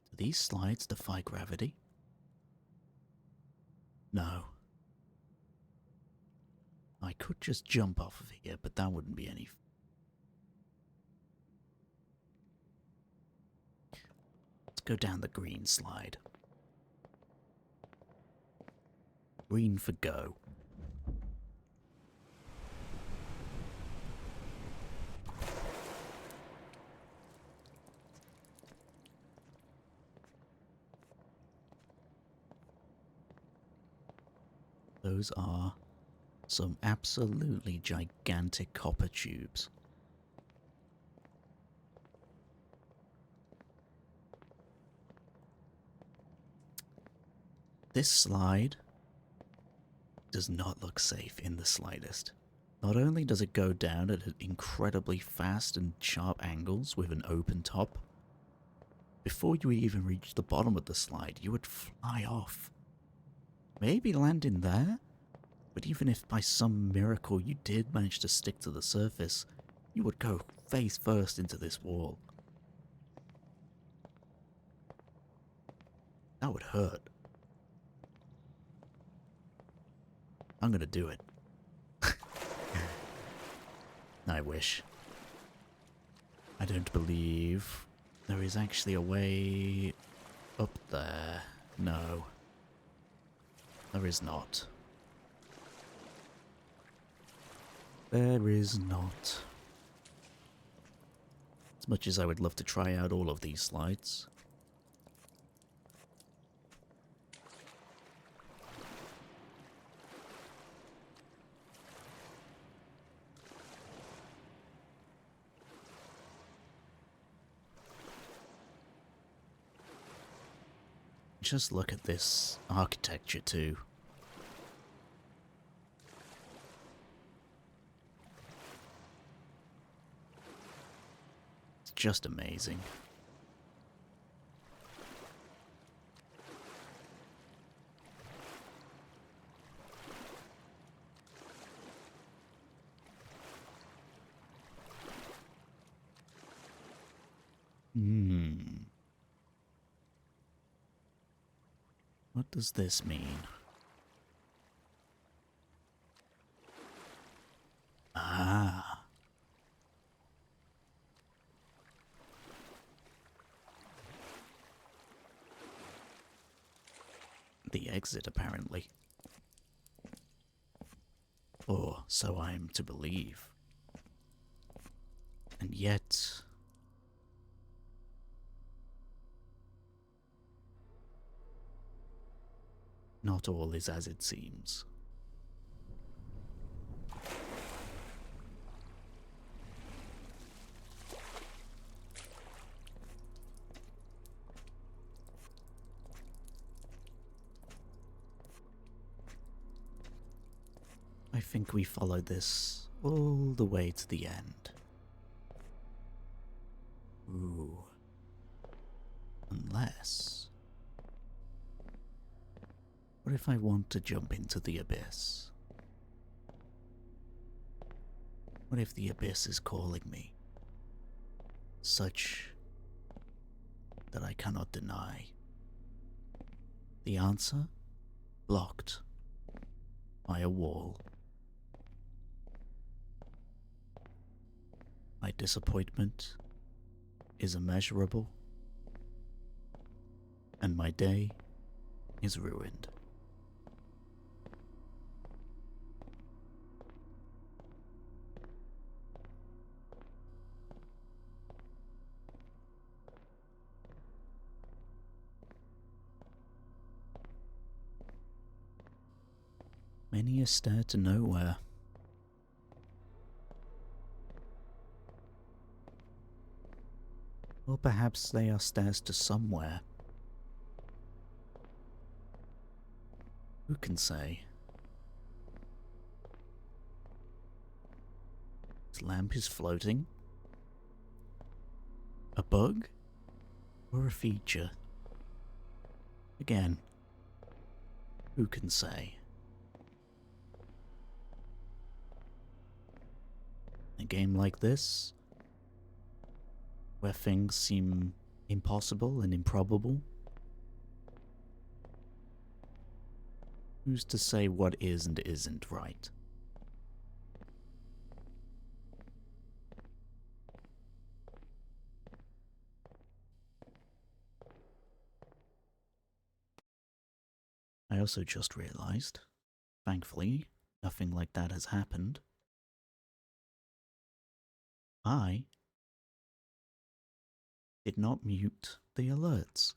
Do these slides defy gravity? No. I could just jump off of here, but that wouldn't be any... Let's go down the green slide. Green for go. Those are some absolutely gigantic copper tubes. This slide does not look safe in the slightest. Not only does it go down at incredibly fast and sharp angles with an open top, before you even reach the bottom of the slide, you would fly off. Maybe land in there? But even if by some miracle you did manage to stick to the surface, you would go face first into this wall. That would hurt. I'm gonna do it. I wish. I don't believe there is actually a way up there. No. There is not. There is not. As much as I would love to try out all of these slides. Just look at this architecture too. It's just amazing. What does this mean? Ah. The exit, apparently. Or so I am to believe. And yet... not all is as it seems. I think we followed this all the way to the end. Ooh. Unless... what if I want to jump into the abyss? What if the abyss is calling me? Such that I cannot deny. The answer? Blocked by a wall. My disappointment is immeasurable, and my day is ruined. Many a stair to nowhere. Or perhaps they are stairs to somewhere. Who can say? This lamp is floating? A bug? Or a feature? Again, who can say? A game like this, where things seem impossible and improbable, who's to say what is and isn't right? I also just realized, thankfully, nothing like that has happened. I did not mute the alerts.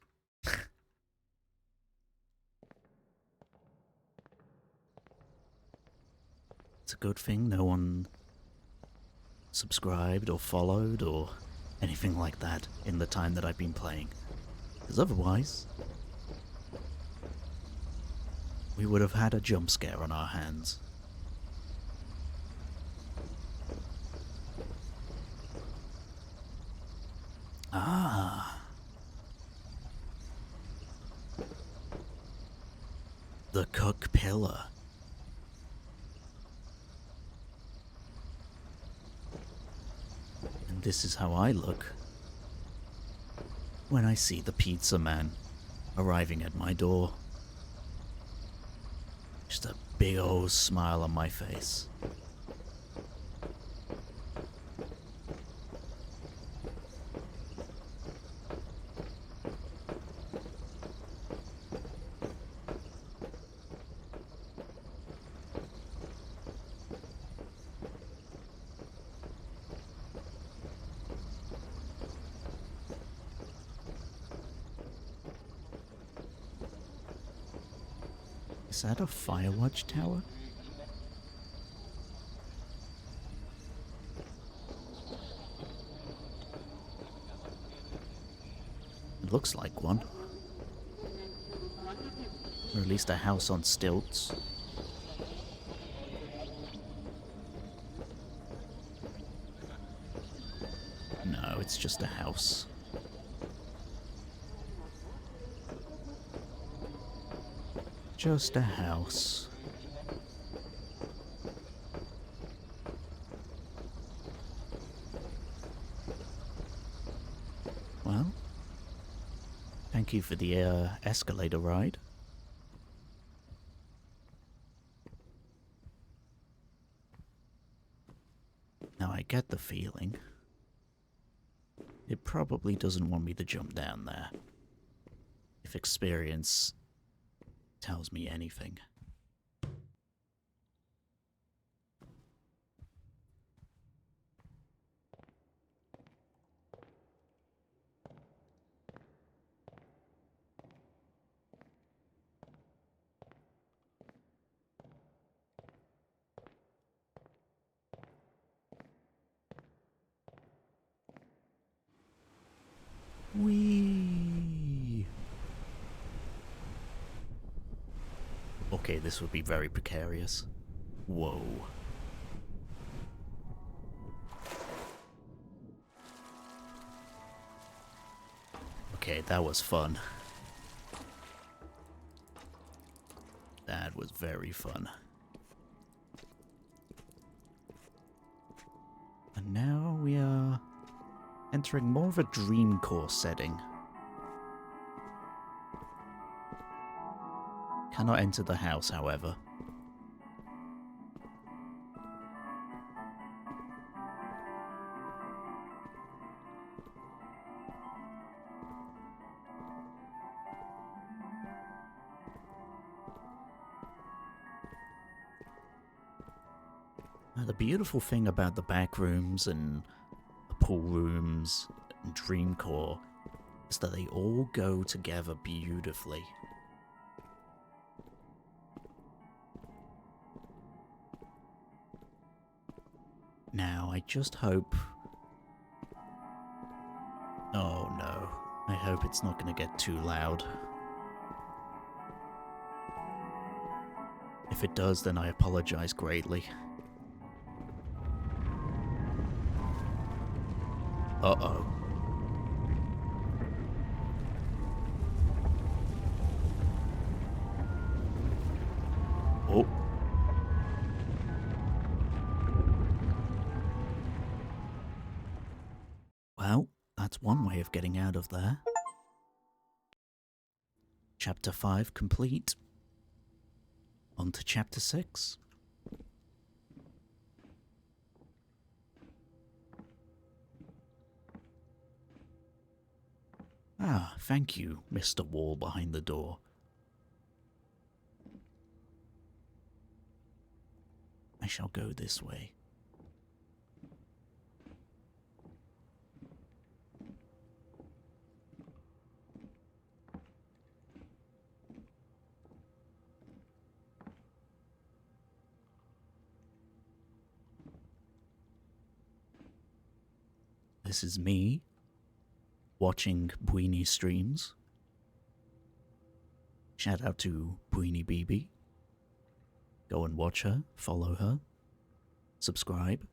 It's a good thing no one subscribed or followed or anything like that in the time that I've been playing. Because otherwise, we would have had a jump scare on our hands. Ah. The Cook Pillar. And this is how I look when I see the pizza man arriving at my door. Just a big old smile on my face. Is that a Firewatch tower? It looks like one. Or at least a house on stilts. No, it's just a house. Just a house. Well, thank you for the escalator ride. Now I get the feeling it probably doesn't want me to jump down there. If experience tells me anything. Whee! Okay, this would be very precarious. Whoa. Okay, that was fun. That was very fun. And now we are entering more of a dream core setting. Cannot enter the house, however. Now, the beautiful thing about the back rooms and the pool rooms and dream core is that they all go together beautifully. Now, I just hope... Oh no, I hope it's not going to get too loud. If it does, then I apologize greatly. Uh-oh. Oh. Well, that's one way of getting out of there. Chapter 5 complete. On to Chapter 6. Ah, thank you, Mr. Wall behind the door. I shall go this way. This is me watching Bweenie streams. Shout out to Bweenie BB. Go and watch her, follow her, subscribe.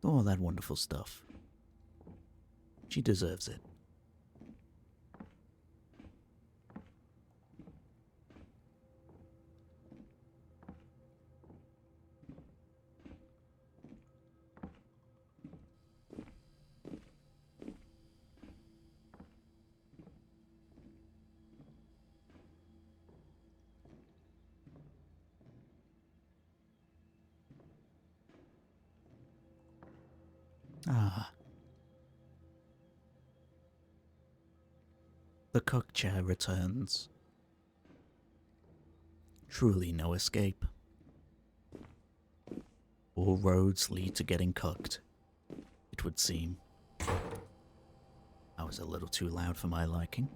All that wonderful stuff. She deserves it. Ah. The cook chair returns. Truly no escape. All roads lead to getting cooked, it would seem. I was a little too loud for my liking.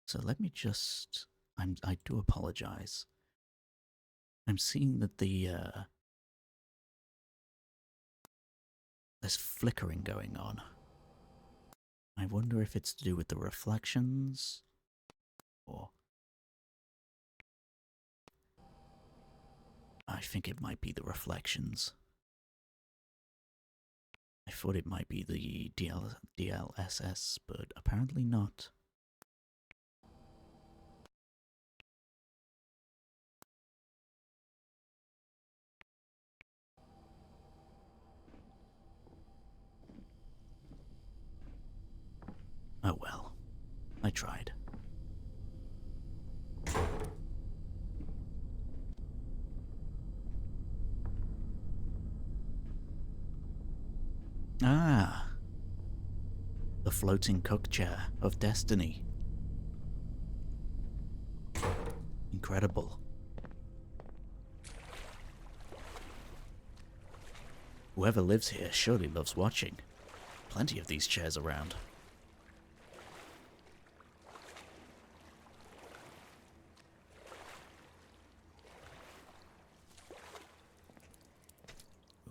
So let me just... I do apologize. I'm seeing that there's flickering going on. I wonder if it's to do with the reflections, or... I think it might be the reflections. I thought it might be the DLSS, but apparently not. Oh well, I tried. Ah, the floating cook chair of destiny. Incredible. Whoever lives here surely loves watching. Plenty of these chairs around.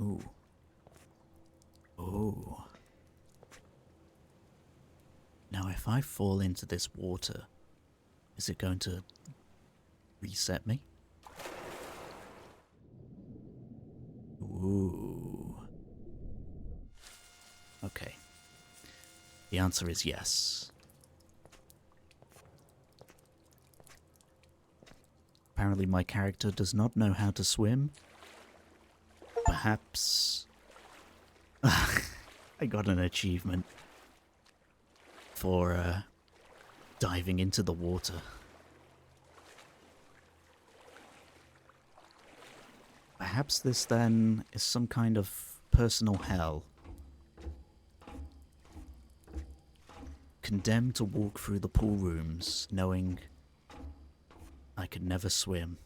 Ooh. Ooh. Now if I fall into this water, is it going to reset me? Ooh. Okay. The answer is yes. Apparently my character does not know how to swim. Perhaps... I got an achievement for diving into the water. Perhaps this then is some kind of personal hell. Condemned to walk through the pool rooms knowing I could never swim.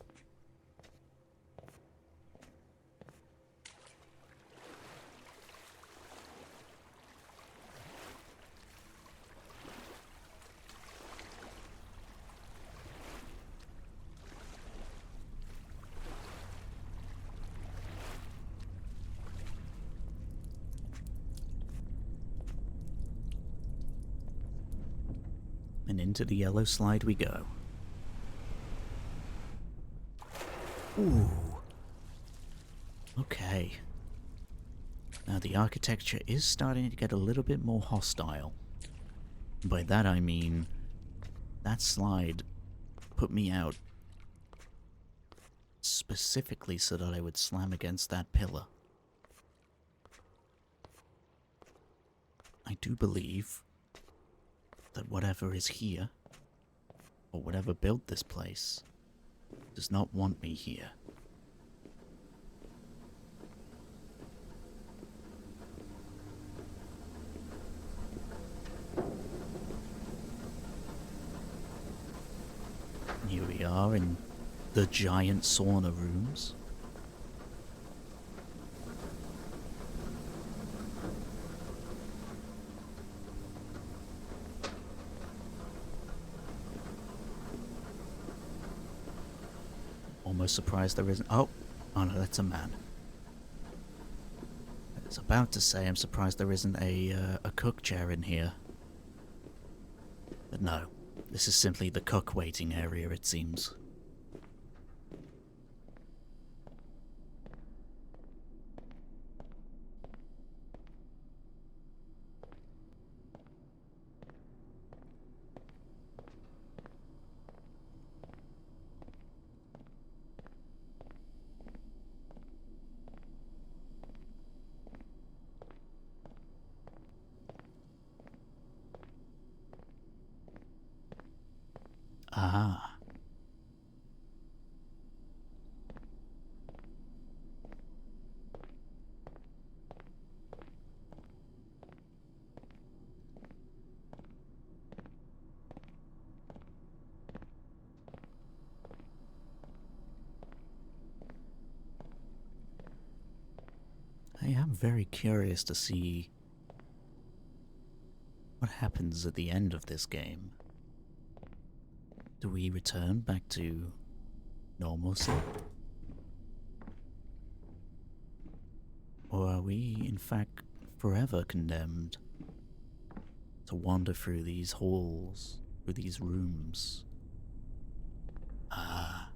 And into the yellow slide we go. Ooh. Okay. Now the architecture is starting to get a little bit more hostile. By that I mean, that slide put me out specifically so that I would slam against that pillar. I do believe that whatever is here, or whatever built this place, does not want me here. Here we are in the giant sauna rooms. Almost surprised there isn't... Oh no, that's a man. was about to say I'm surprised there isn't a cook chair in here. But no, this is simply the cook waiting area, it seems. Ah. I am very curious to see what happens at the end of this game. Do we return back to normalcy? Or are we, in fact, forever condemned to wander through these halls, through these rooms? Ah.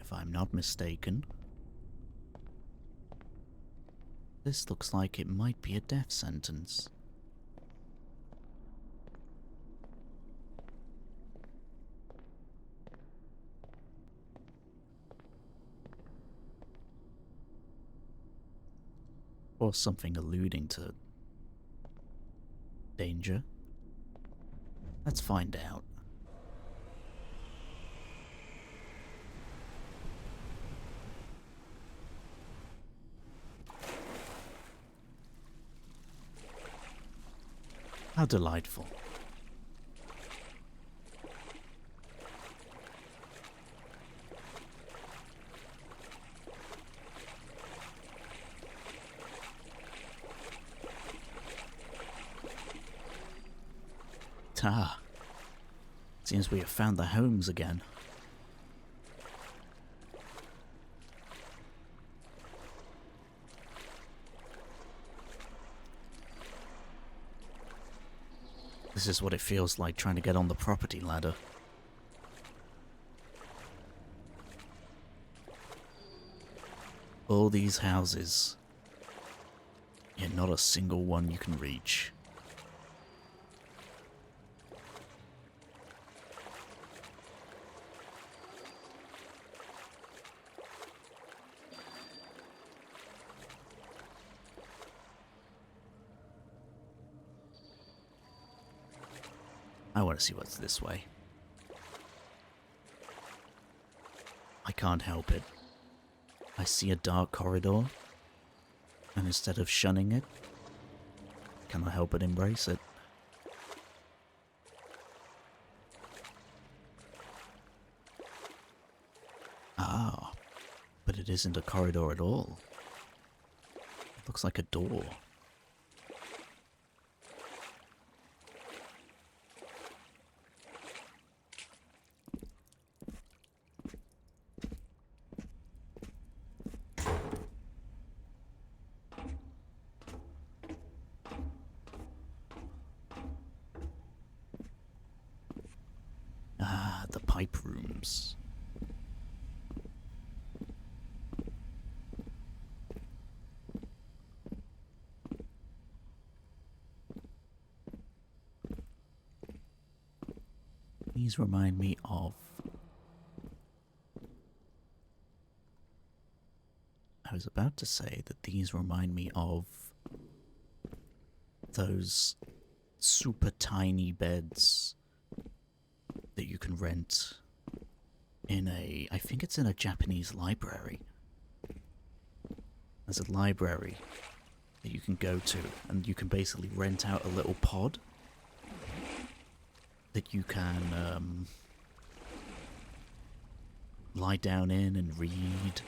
If I'm not mistaken, this looks like it might be a death sentence. Or something alluding to danger. Let's find out. How delightful. Ah, seems we have found the homes again. This is what it feels like trying to get on the property ladder. All these houses, yet not a single one you can reach. I want to see what's this way. I can't help it. I see a dark corridor, and instead of shunning it, cannot help but embrace it. Ah, but it isn't a corridor at all. It looks like a door. Ah, the pipe rooms. These remind me of... I was about to say that these remind me of those super tiny beds that you can rent in a... I think it's in a Japanese library. There's a library that you can go to, and you can basically rent out a little pod that you can lie down in and read.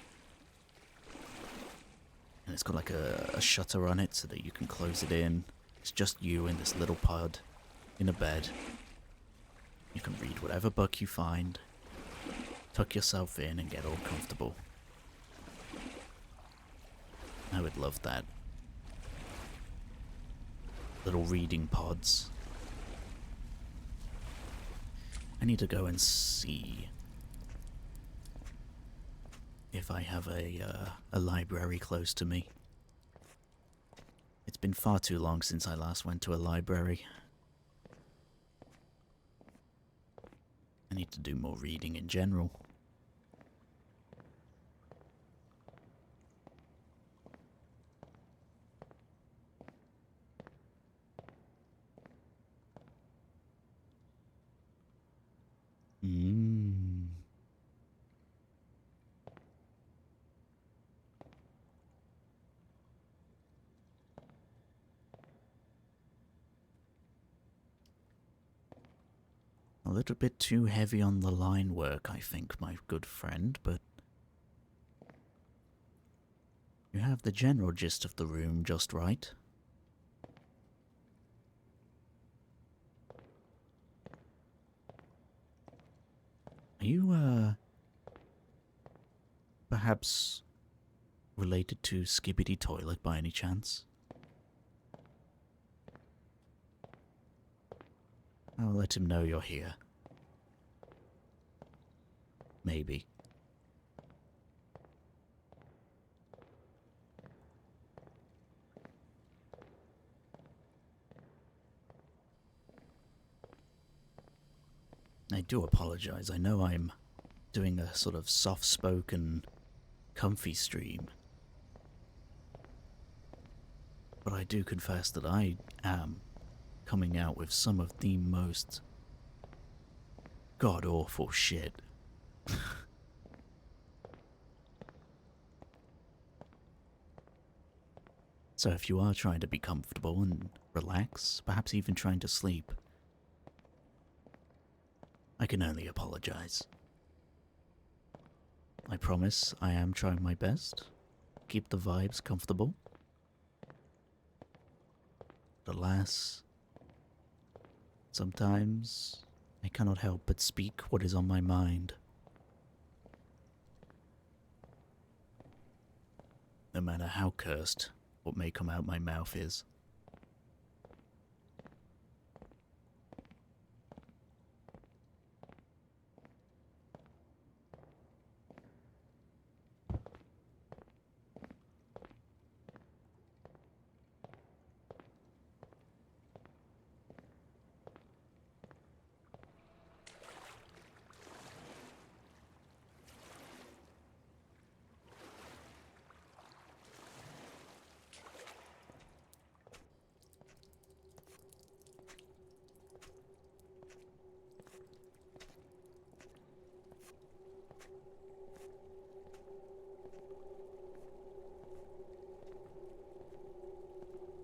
And it's got like a shutter on it so that you can close it in. It's just you in this little pod in a bed. You can read whatever book you find, tuck yourself in and get all comfortable. I would love that. Little reading pods. I need to go and see if I have a library close to me. It's been far too long since I last went to a library. I need to do more reading in general. A little bit too heavy on the line work, I think, my good friend, but you have the general gist of the room just right. Are you, perhaps related to Skibbity Toilet by any chance? I'll let him know you're here. Maybe. I do apologize. I know I'm doing a sort of soft-spoken, comfy stream. But I do confess that I am coming out with some of the most god-awful shit. So if you are trying to be comfortable and relax, perhaps even trying to sleep, I can only apologize. I promise I am trying my best. Keep the vibes comfortable. But alas, sometimes I cannot help but speak what is on my mind. No matter how cursed what may come out my mouth is.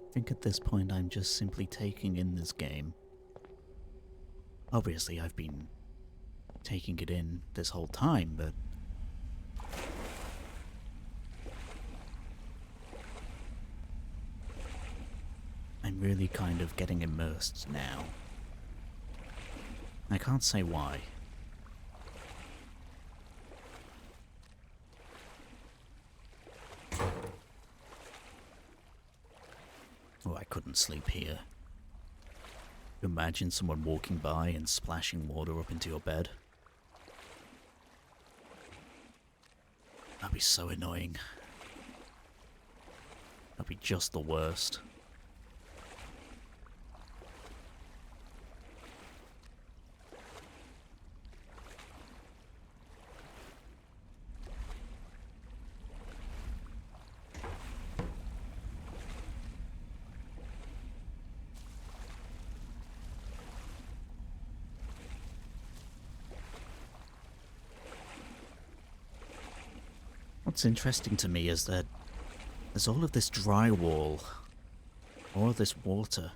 I think at this point I'm just simply taking in this game. Obviously I've been taking it in this whole time, but I'm really kind of getting immersed now. I can't say why. Oh, I couldn't sleep here. Imagine someone walking by and splashing water up into your bed. That'd be so annoying. That'd be just the worst. What's interesting to me is that there's all of this drywall, all of this water,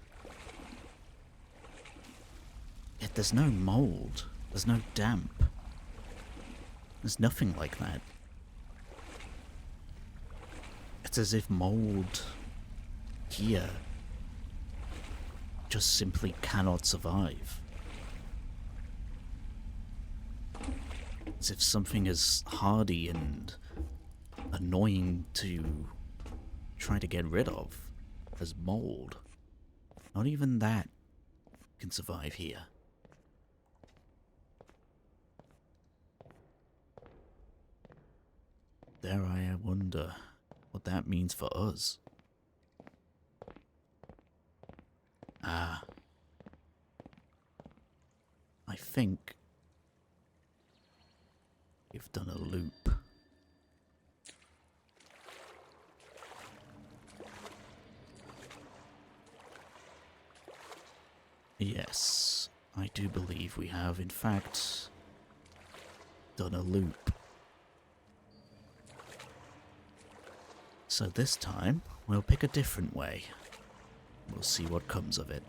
yet there's no mold, there's no damp, there's nothing like that. It's as if mold here just simply cannot survive. As if something as hardy and annoying to try to get rid of as mold. Not even that can survive here. Dare I wonder what that means for us? Ah. I think you've done a loop. Yes, I do believe we have, in fact, done a loop. So this time, we'll pick a different way. We'll see what comes of it.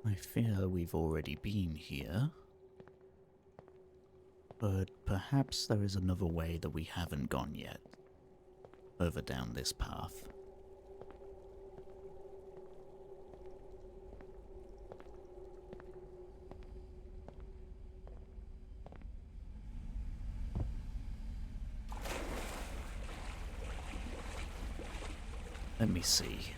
I fear we've already been here, but perhaps there is another way that we haven't gone yet, over down this path. Let me see.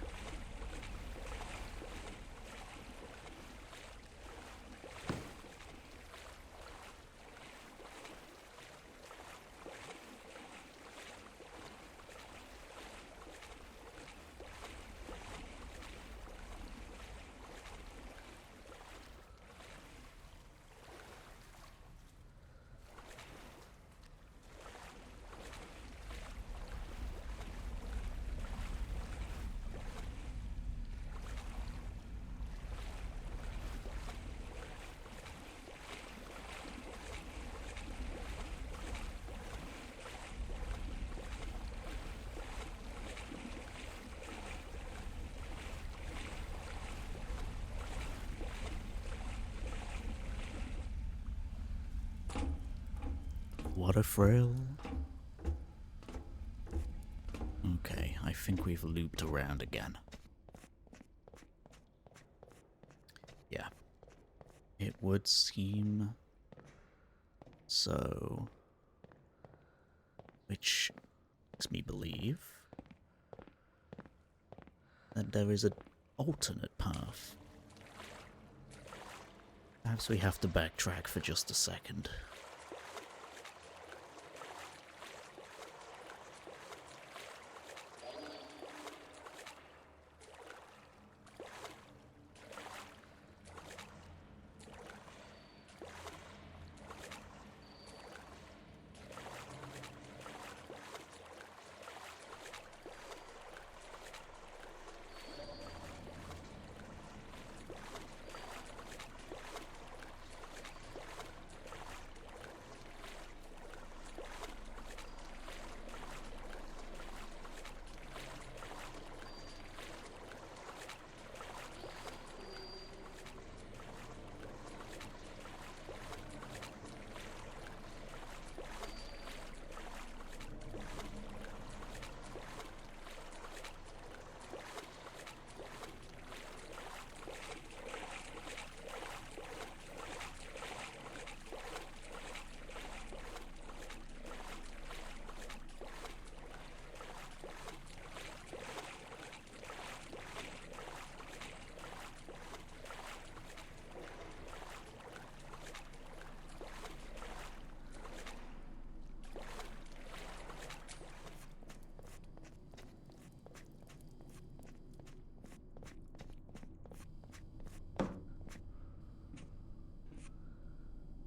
What a thrill. Okay, I think we've looped around again. Yeah. It would seem so. Which makes me believe that there is an alternate path. Perhaps we have to backtrack for just a second.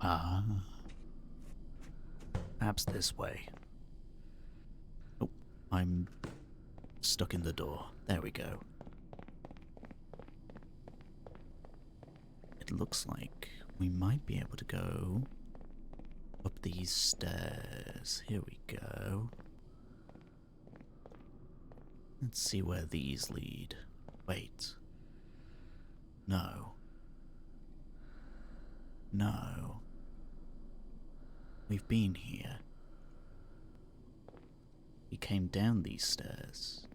Ah. Perhaps this way. Oh, I'm stuck in the door. There we go. looks like we might be able to go up these stairs. Here we go. Let's see where these lead. Wait. No. No. We've been here. We came down these stairs.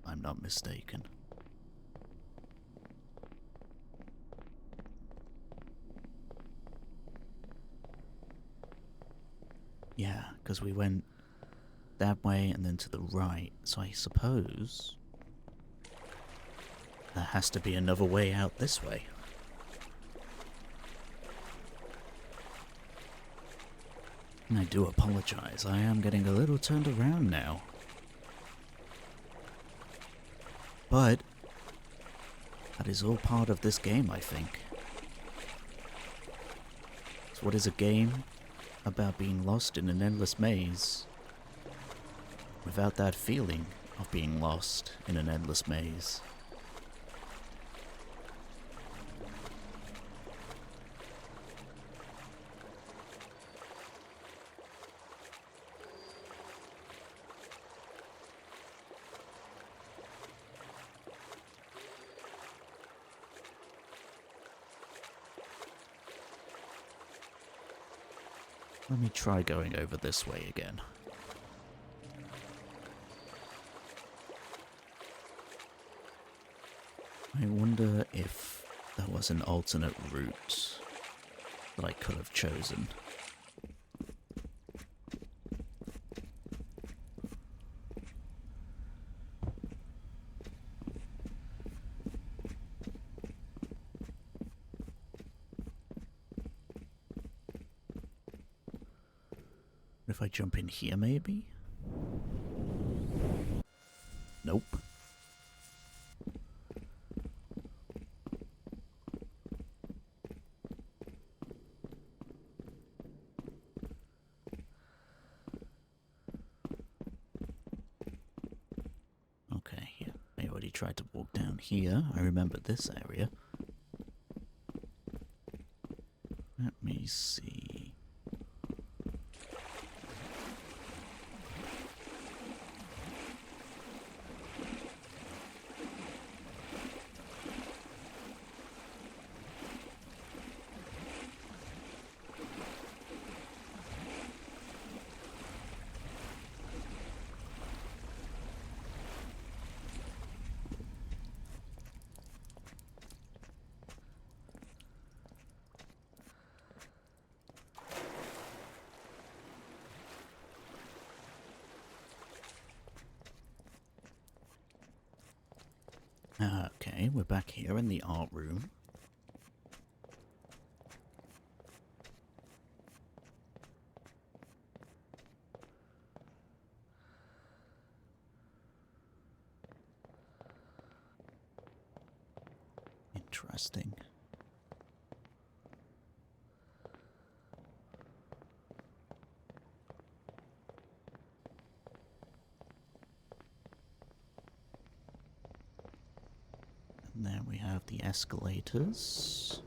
I'm not mistaken. Yeah, because we went that way and then to the right, so I suppose there has to be another way out this way. I do apologize, I am getting a little turned around now. But that is all part of this game, I think. So what is a game about being lost in an endless maze without that feeling of being lost in an endless maze? Let me try going over this way again. I wonder if there was an alternate route that I could have chosen. If I jump in here, maybe? Nope. Okay, yeah. I already tried to walk down here. I remember this area. Let me see. Okay, we're back here in the art room. Interesting. And there we have the escalators.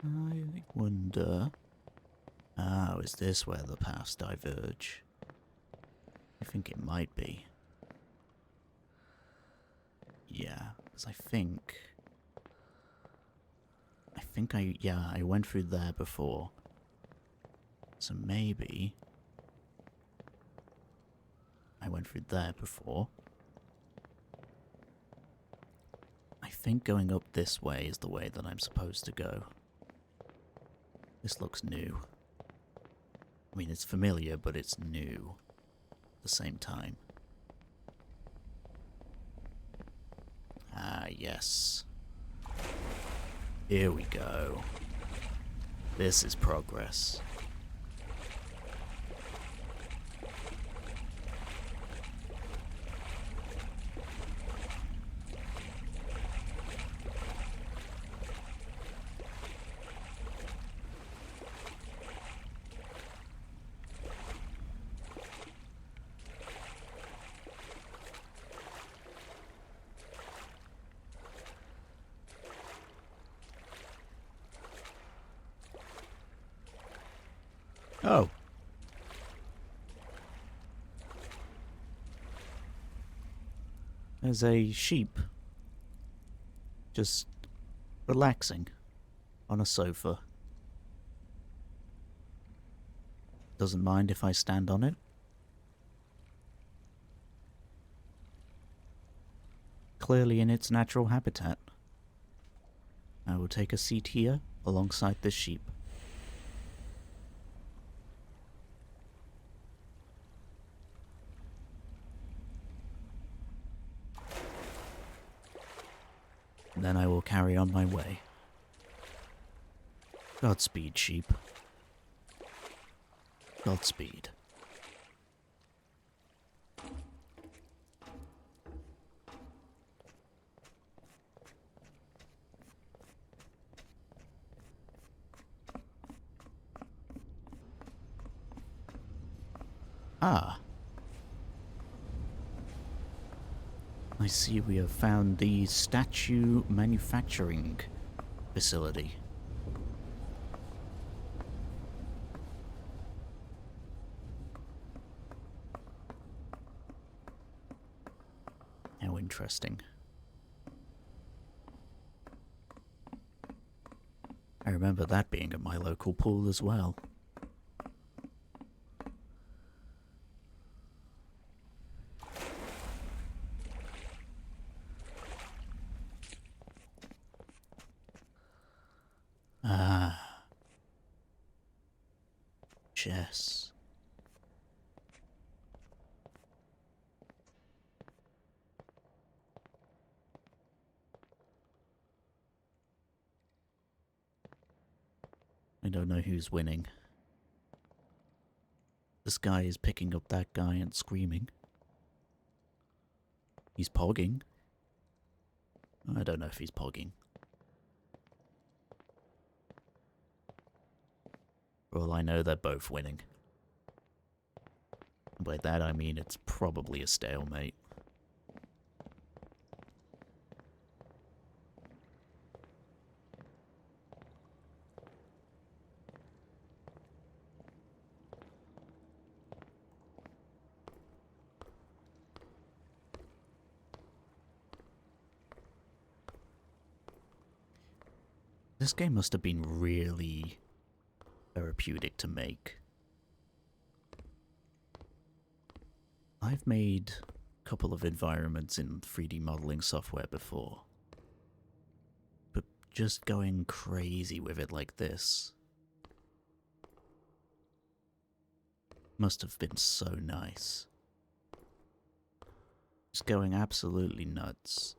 I wonder... Oh, is this where the paths diverge? I think it might be. Yeah, because I think I went through there before. So maybe I went through there before. I think going up this way is the way that I'm supposed to go. This looks new. I mean, it's familiar, but it's new at the same time. Ah, yes. Here we go. This is progress. Oh. There's a sheep. Just relaxing on a sofa. Doesn't mind if I stand on it. Clearly in its natural habitat. I will take a seat here alongside this sheep. Then I will carry on my way. Godspeed, sheep. Godspeed. Ah. I see we have found the statue manufacturing facility. How interesting. I remember that being at my local pool as well. Ah. Chess. I don't know who's winning. This guy is picking up that guy and screaming. He's pogging. I don't know if he's pogging. For all I know, they're both winning. By that I mean it's probably a stalemate. This game must have been really therapeutic to make. I've made a couple of environments in 3D modeling software before, but just going crazy with it like this must have been so nice. Just going absolutely nuts.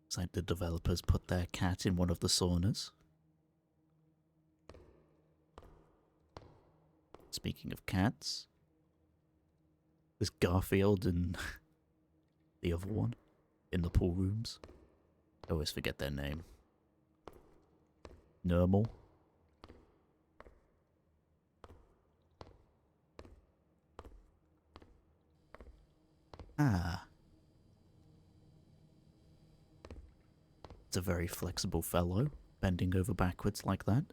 It's like the developers put their cat in one of the saunas. Speaking of cats, there's Garfield and the other one in the pool rooms. I always forget their name. Normal. Ah. It's a very flexible fellow, bending over backwards like that.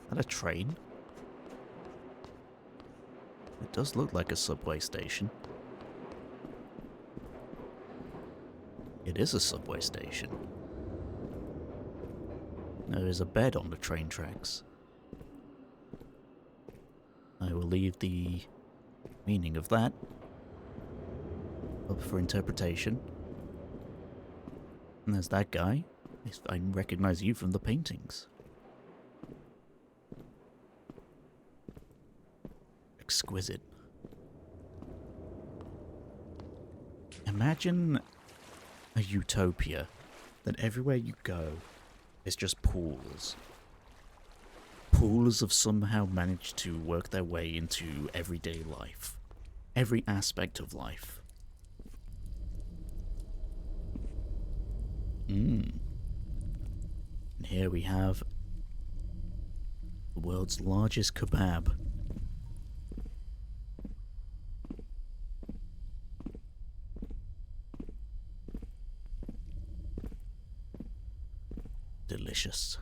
Is that a train? It does look like a subway station. It is a subway station. There is a bed on the train tracks. I will leave the meaning of that up for interpretation. And there's that guy. I recognize you from the paintings. Exquisite. Imagine a utopia that everywhere you go is just pools. pools have somehow managed to work their way into everyday life. Every aspect of life. And here we have the world's largest kebab. Delicious.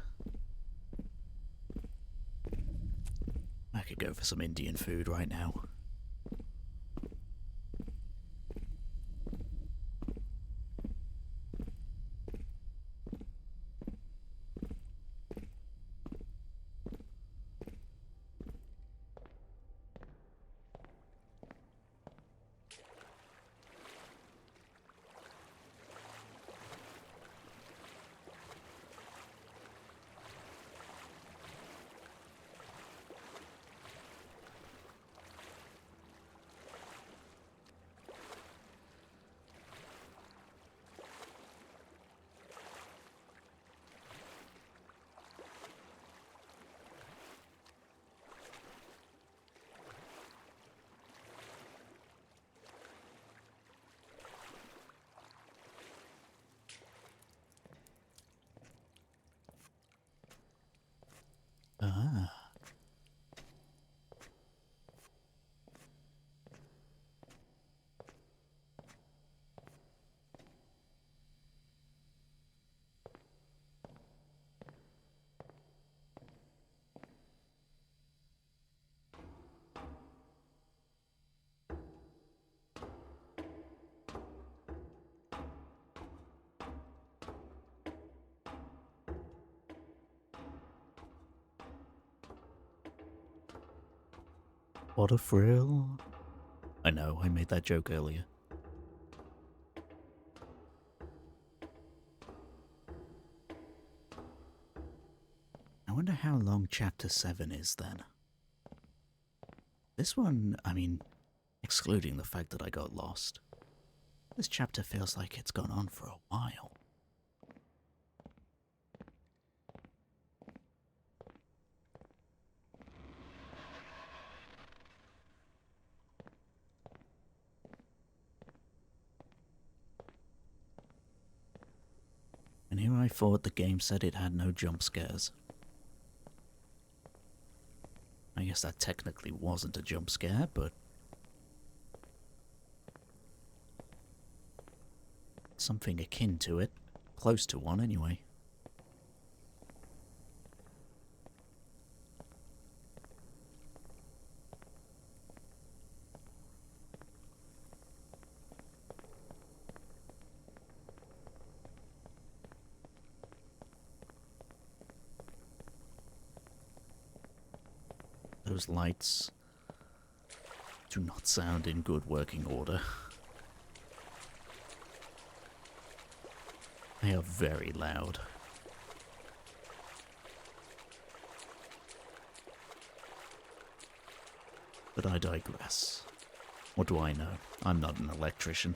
I could go for some Indian food right now. Ah. What a thrill. I know, I made that joke earlier. I wonder how long Chapter 7 is then. This one, I mean, excluding the fact that I got lost, this chapter feels like it's gone on for a while. And here I thought the game said it had no jump scares. I guess that technically wasn't a jump scare, but something akin to it. Close to one, anyway. Those lights do not sound in good working order. They are very loud. But I digress. What do I know? I'm not an electrician.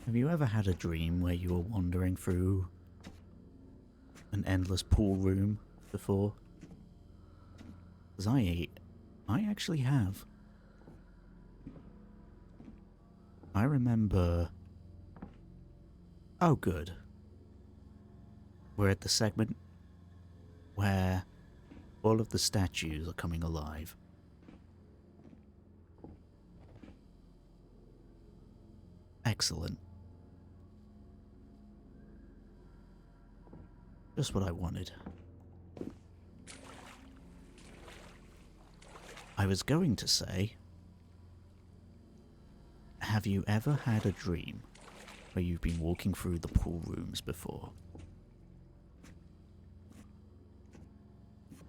Have you ever had a dream where you were wandering through an endless pool room before? Because I actually have. I remember... Oh, good. We're at the segment where all of the statues are coming alive. Excellent. Just what I wanted. I was going to say, have you ever had a dream where you've been walking through the pool rooms before?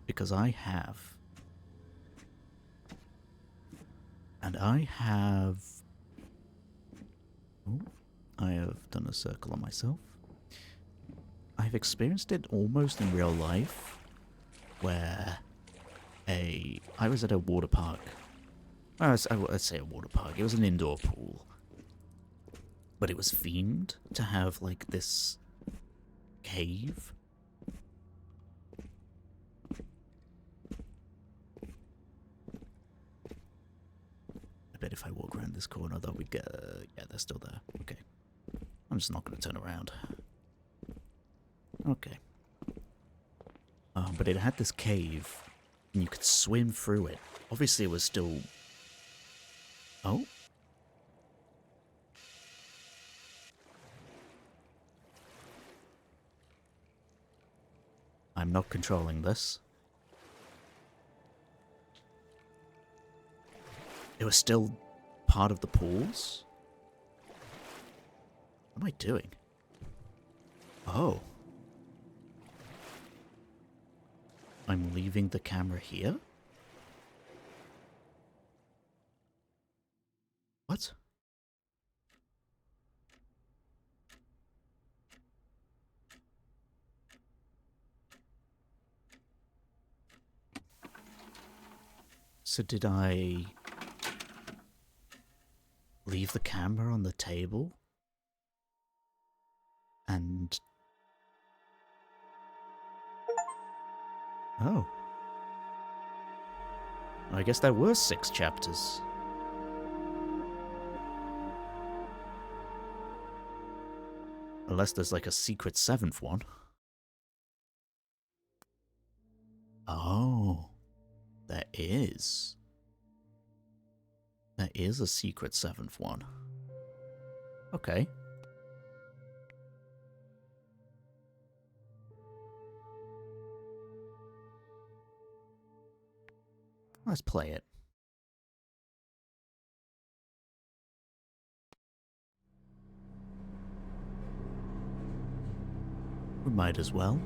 Because I have. And I have... Oh, I have done a circle on myself. I I've experienced it almost in real life, where I was at a water park. Let's say a water park. It was an indoor pool, but it was themed to have like this cave. I bet if I walk around this corner, they'll be yeah, they're still there. Okay, I'm just not going to turn around. Okay. But it had this cave, and you could swim through it. Obviously, it was still... Oh? I'm not controlling this. It was still part of the pools? What am I doing? Oh. I'm leaving the camera here? What? So did I leave the camera on the table? And... Oh. I guess there were 6 chapters. Unless there's like a secret 7th one. Oh. There is. There is a secret 7th one. Okay. Let's play it. We might as well.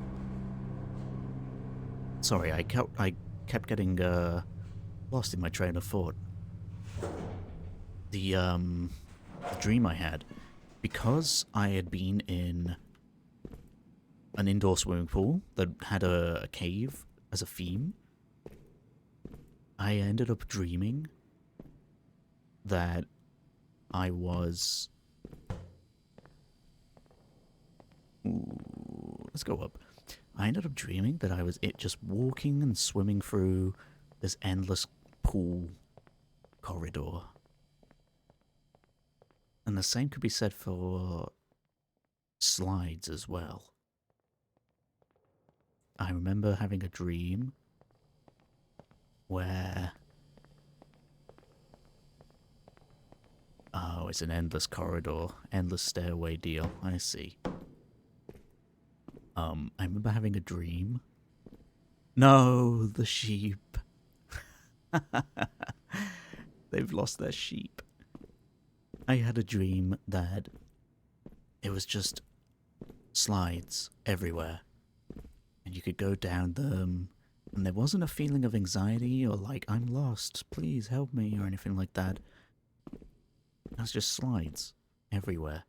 Sorry, I kept getting lost in my train of thought. The dream I had, because I had been in an indoor swimming pool that had a cave as a theme, I ended up dreaming that I was... Ooh, let's go up. I ended up dreaming that I was just walking and swimming through this endless pool corridor. And the same could be said for slides as well. I remember having a dream where... Oh, it's an endless corridor, endless stairway deal, I see. I remember having a dream. No, the sheep. They've lost their sheep. I had a dream that it was just slides everywhere. And you could go down them, and there wasn't a feeling of anxiety or like, I'm lost, please help me, or anything like that. It was just slides everywhere.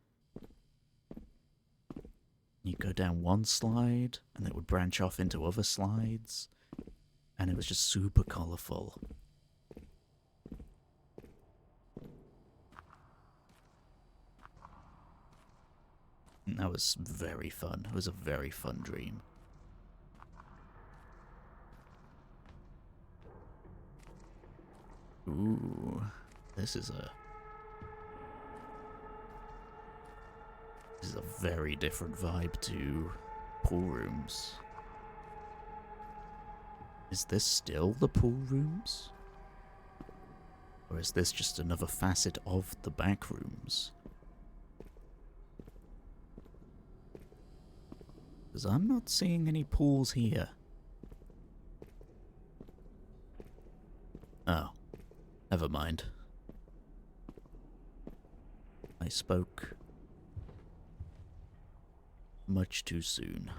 You go down one slide, and it would branch off into other slides, and it was just super colourful. And that was very fun. It was a very fun dream. Ooh, this is a very different vibe to pool rooms. Is this still the pool rooms? Or is this just another facet of the back rooms? Because I'm not seeing any pools here. Oh, never mind. I spoke much too soon.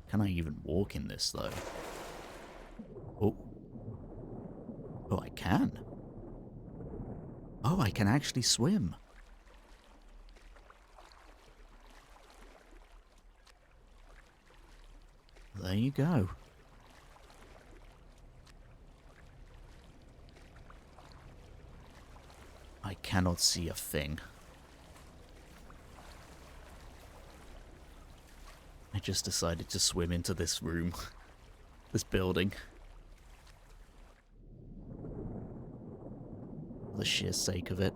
Can I even walk in this, though? Oh. Oh, I can. Oh, I can actually swim. you go. I cannot see a thing. I just decided to swim into this room. This building. For the sheer sake of it.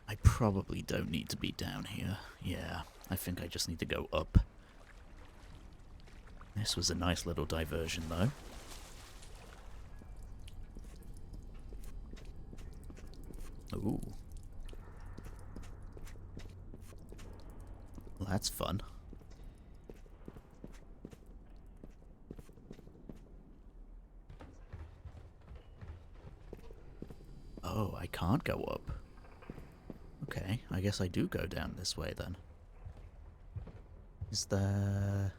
I probably don't need to be down here. Yeah, I think I just need to go up. This was a nice little diversion, though. Ooh. Well, that's fun. Oh, I can't go up. Okay, I guess I do go down this way then. Is there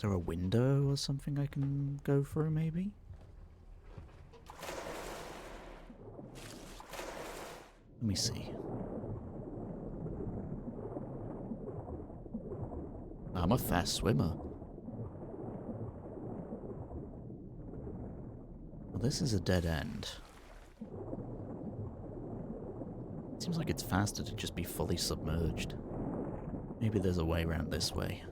a window or something I can go through, maybe? Let me see. I'm a fast swimmer. Well, this is a dead end. Seems like it's faster to just be fully submerged. Maybe there's a way around this way.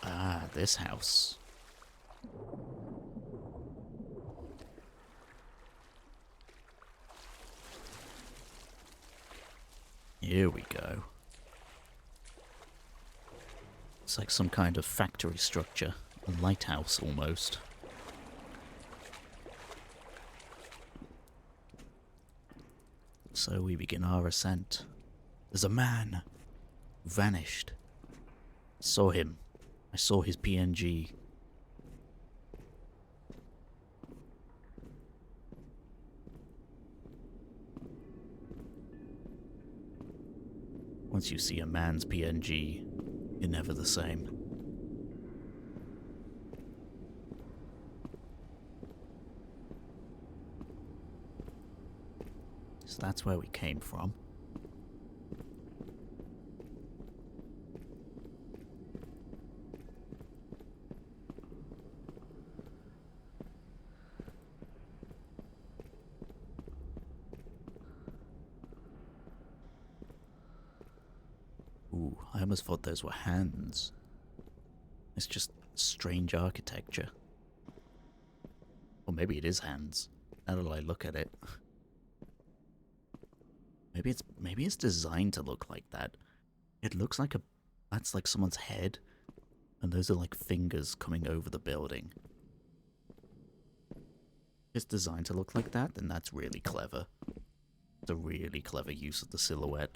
Ah, this house. Here we go. It's like some kind of factory structure. A lighthouse, almost. So we begin our ascent. There's a man who vanished. I saw him. I saw his PNG. Once you see a man's PNG, you're never the same. So that's where we came from. Ooh, I almost thought those were hands. It's just strange architecture. Or maybe it is hands, now that I look at it. Maybe it's designed to look like that. It looks like that's like someone's head, and those are like fingers coming over the building. If it's designed to look like that, then that's really clever. It's a really clever use of the silhouette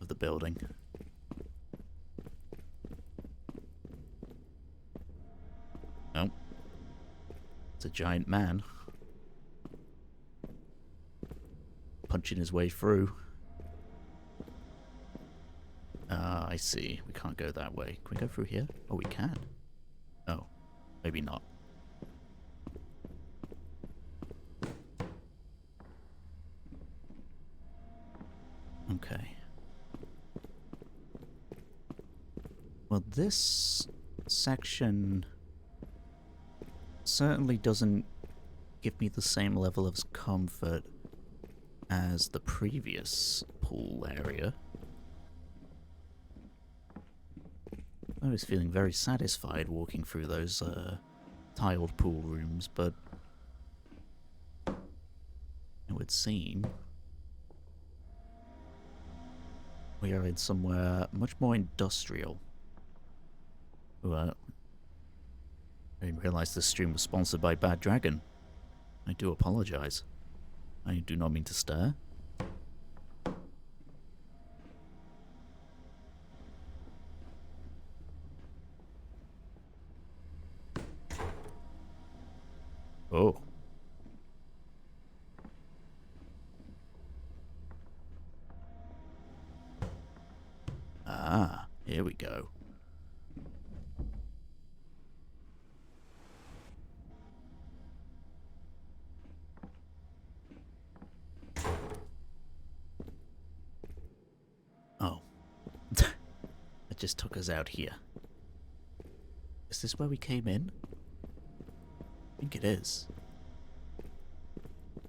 of the building. Oh. It's a giant man. Punching his way through. Ah, I see. We can't go that way. Can we go through here? Oh, we can. Oh, maybe not. Okay. Well, this section certainly doesn't give me the same level of comfort as the previous pool area. I was feeling very satisfied walking through those tiled pool rooms, but it would seem we are in somewhere much more industrial. Ooh, I didn't realize this stream was sponsored by Bad Dragon. I do apologize. I do not mean to stare. here we go. Oh. It just took us out here. Is this where we came in? I think it is.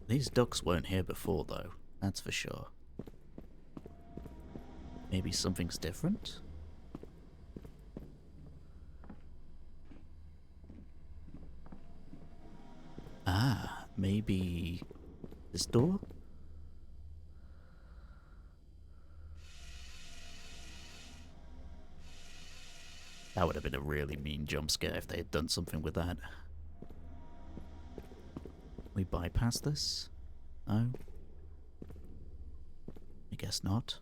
These ducks weren't here before, though. That's for sure. Maybe something's different? Ah, maybe this door? That would have been a really mean jump scare if they had done something with that. We bypass this? No? I guess not.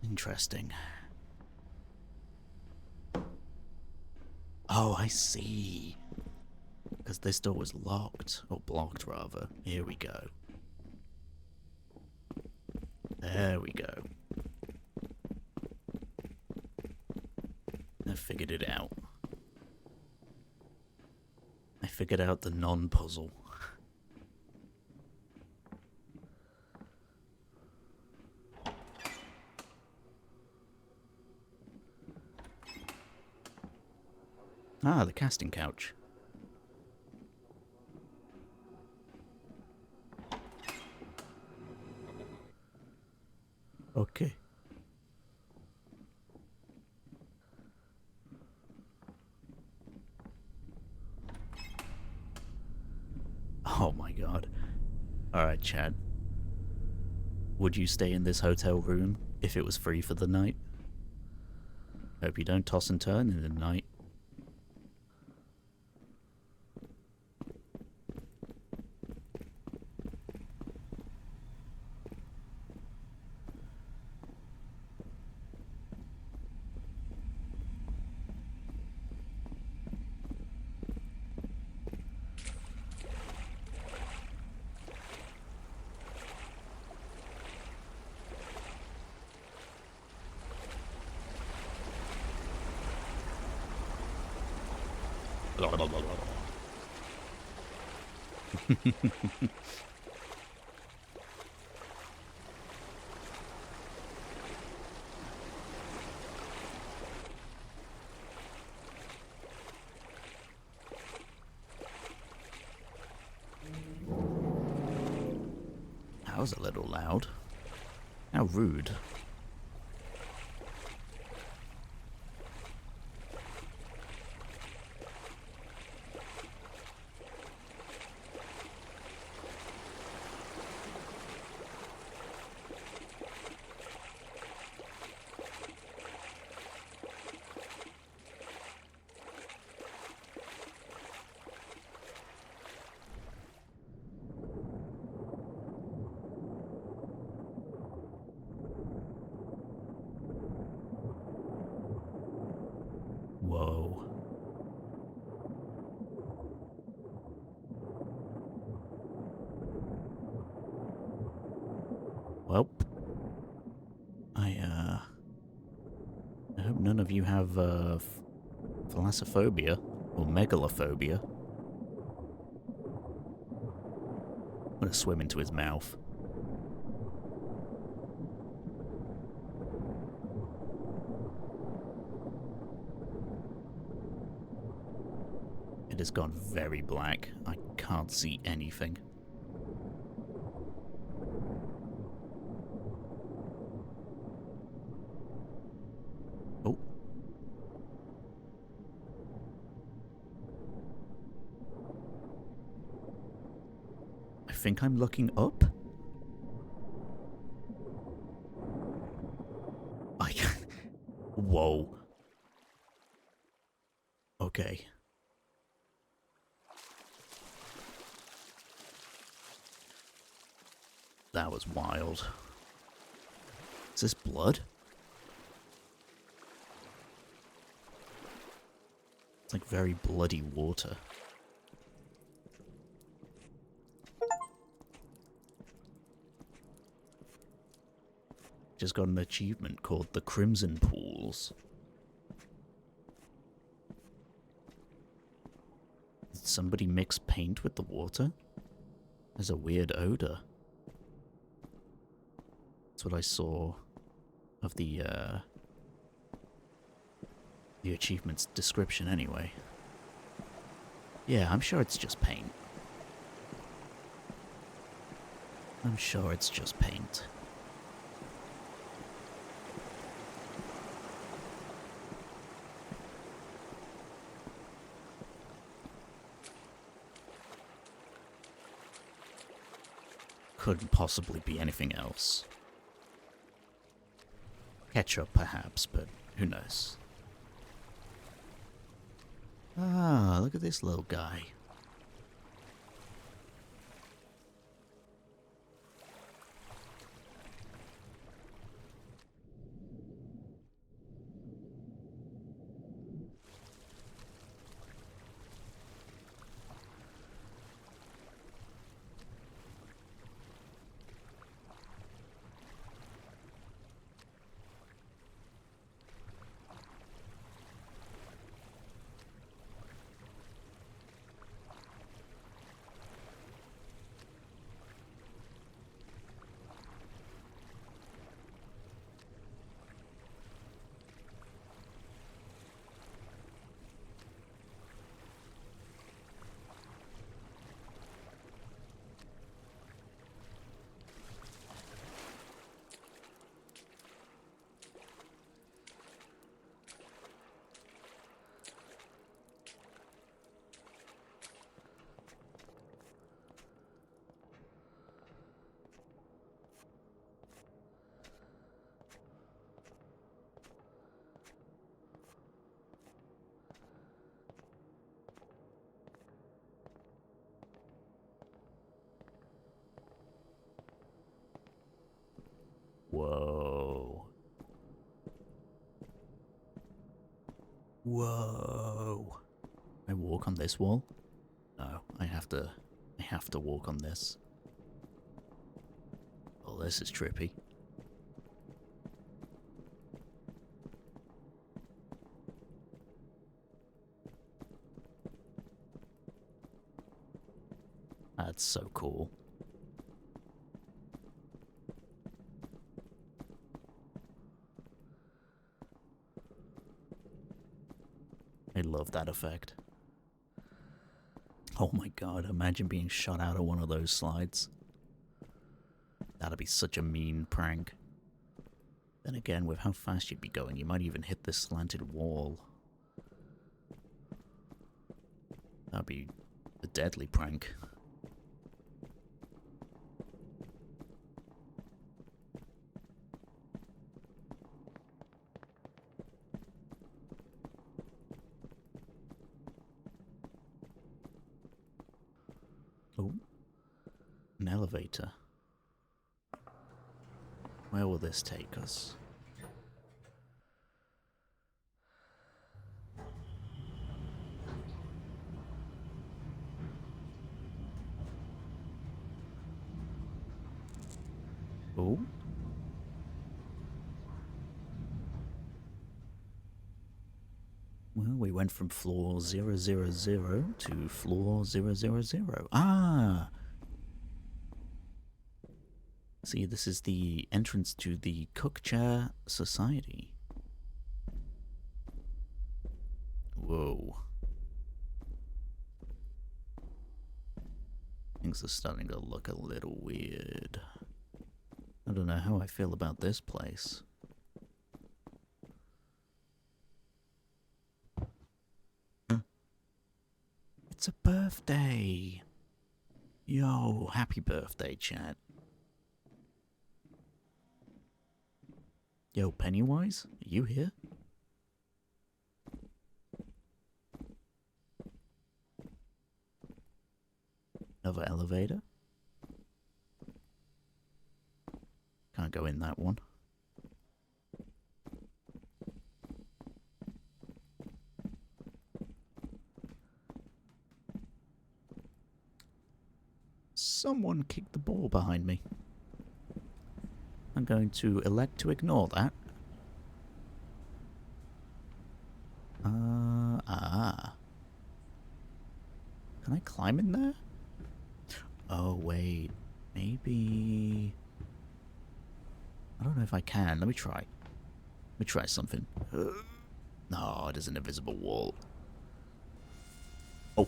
Interesting. Oh, I see. Because this door was locked. Or blocked, rather. Here we go. There we go. I figured it out. I figured out the non-puzzle. Ah, the casting couch. Okay. Oh my god. Alright, Chad. Would you stay in this hotel room if it was free for the night? Hope you don't toss and turn in the night. That was a little loud. How rude. Whoa. Well, I hope none of you have, thalassophobia or megalophobia. I'm gonna swim into his mouth. It has gone very black. I can't see anything. Oh. I think I'm looking up. Whoa. Okay. That was wild. Is this blood? It's like very bloody water. Just got an achievement called the Crimson Pools. Did somebody mix paint with the water? There's a weird odor. That's what I saw of the achievement's description anyway. Yeah, I'm sure it's just paint. I'm sure it's just paint. Couldn't possibly be anything else. Ketchup, perhaps, but who knows? Ah, look at this little guy. Whoa. Whoa. I walk on this wall? No, I have to walk on this. Oh, this is trippy. That's so cool. I love that effect. Oh my god, imagine being shot out of one of those slides. That'd be such a mean prank. Then again, with how fast you'd be going, you might even hit this slanted wall. That'd be a deadly prank. Oh, an elevator. Where will this take us? Oh. Well, we went from floor 000 to floor 000. Ah! See, this is the entrance to the Cookchair Society. Whoa. Things are starting to look a little weird. I don't know how I feel about this place. It's a birthday! Yo, happy birthday, chat. Yo, Pennywise, are you here? Another elevator? go in that one. Someone kicked the ball behind me. I'm going to elect to ignore that. Can I climb in there? Oh, wait. Maybe... I don't know if I can. Let me try. Let me try something. No, it is an invisible wall. Oh.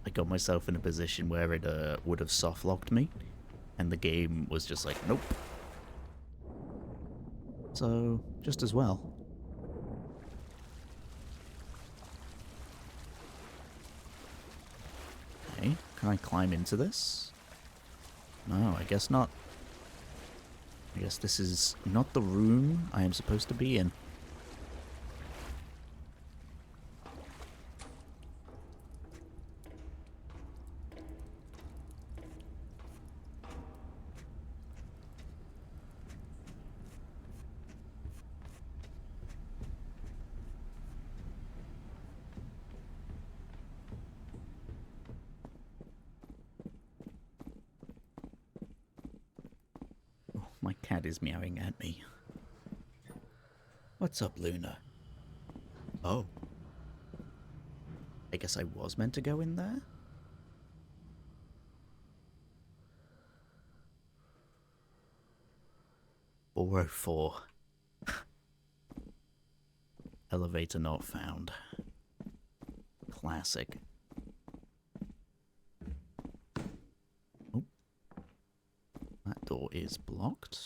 I got myself in a position where it would have soft-locked me. And the game was just like, nope. So, just as well. Okay, can I climb into this? No, I guess not. I guess this is not the room I am supposed to be in. My cat is meowing at me. What's up, Luna? Oh. I guess I was meant to go in there? "404. Elevator not found. Classic. Oh. That door is blocked.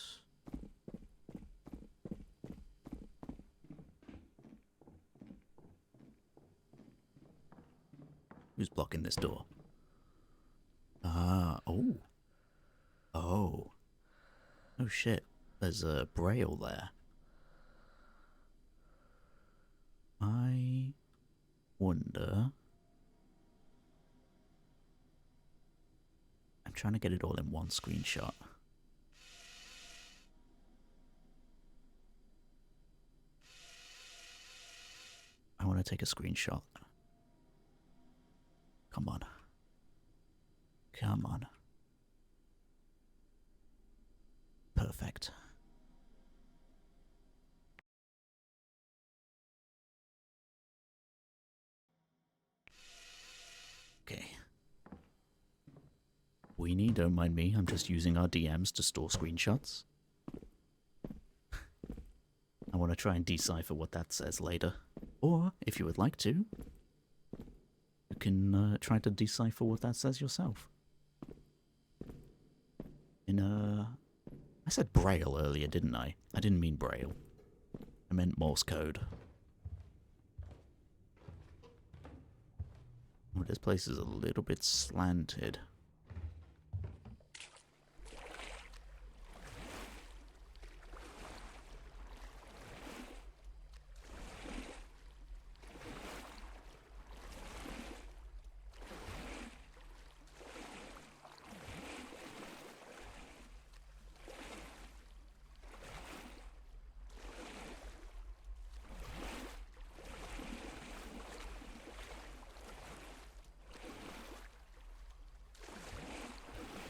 Who's blocking this door? Oh. Oh. Oh shit, there's a braille there. I wonder... I'm trying to get it all in one screenshot. I want to take a screenshot. Come on. Come on. Perfect. Okay. Weenie, don't mind me. I'm just using our DMs to store screenshots. I want to try and decipher what that says later. Or, if you would like to, you can try to decipher what that says yourself. I said Braille earlier, didn't I? I didn't mean Braille. I meant Morse code. Oh, this place is a little bit slanted.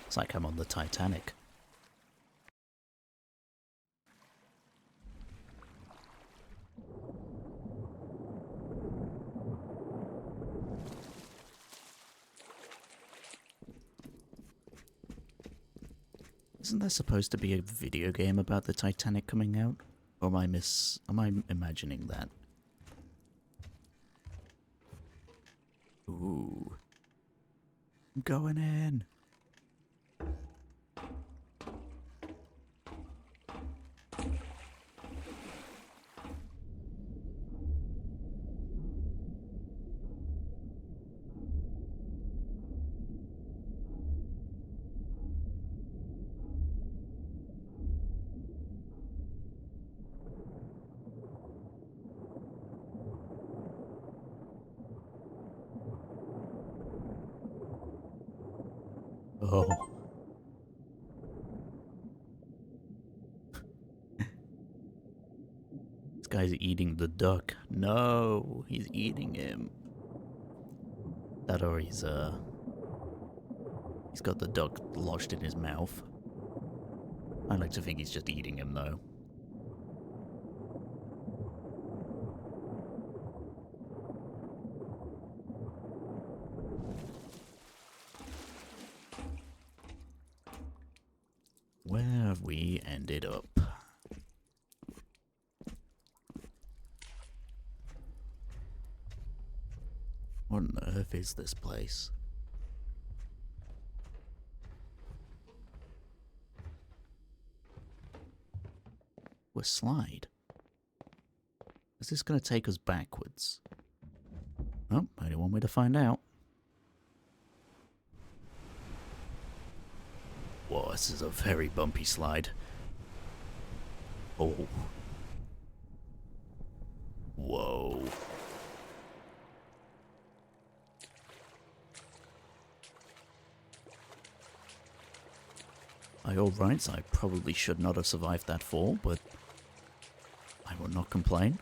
It's like I'm on the Titanic. Isn't there supposed to be a video game about the Titanic coming out? Or am I imagining that? Ooh. I'm going in. Oh. guy's eating the duck. No, he's eating him. That or he's got the duck lodged in his mouth. I like to think he's just eating him though. Where have we ended up? What on earth is this place? A slide? Is this going to take us backwards? Oh, only one way to find out. Whoa, this is a very bumpy slide. Oh. Whoa. By all rights, I probably should not have survived that fall, but I will not complain.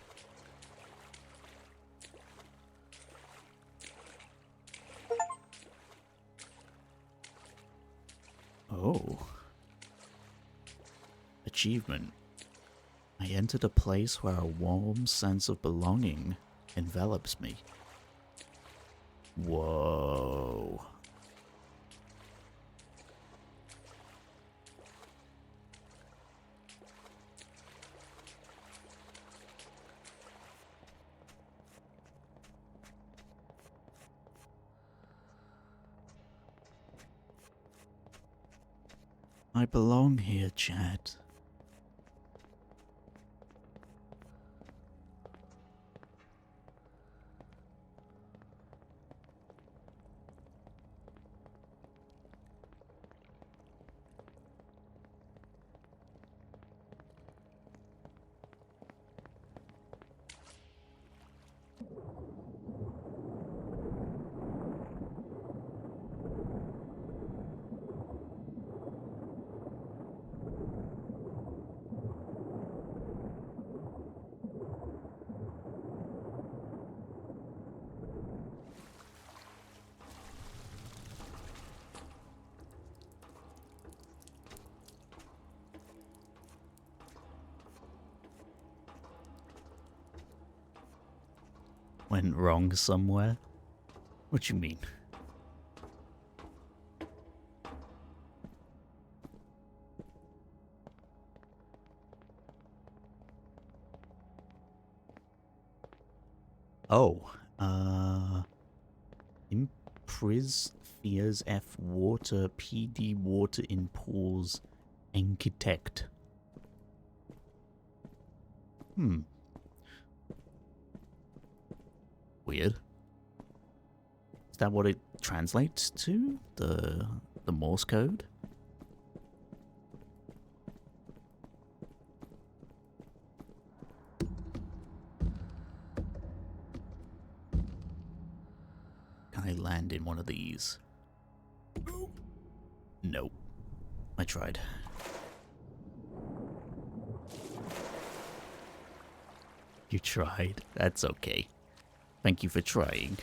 Oh. Achievement. I entered a place where a warm sense of belonging envelops me. Whoa. I belong here, Chad. Went wrong somewhere? What you mean? Oh, Impris Fears F Water PD Water in Pools Architect. Weird. Is that what it translates to? The Morse code? Can I land in one of these? Nope. I tried. You tried? That's okay. Thank you for trying.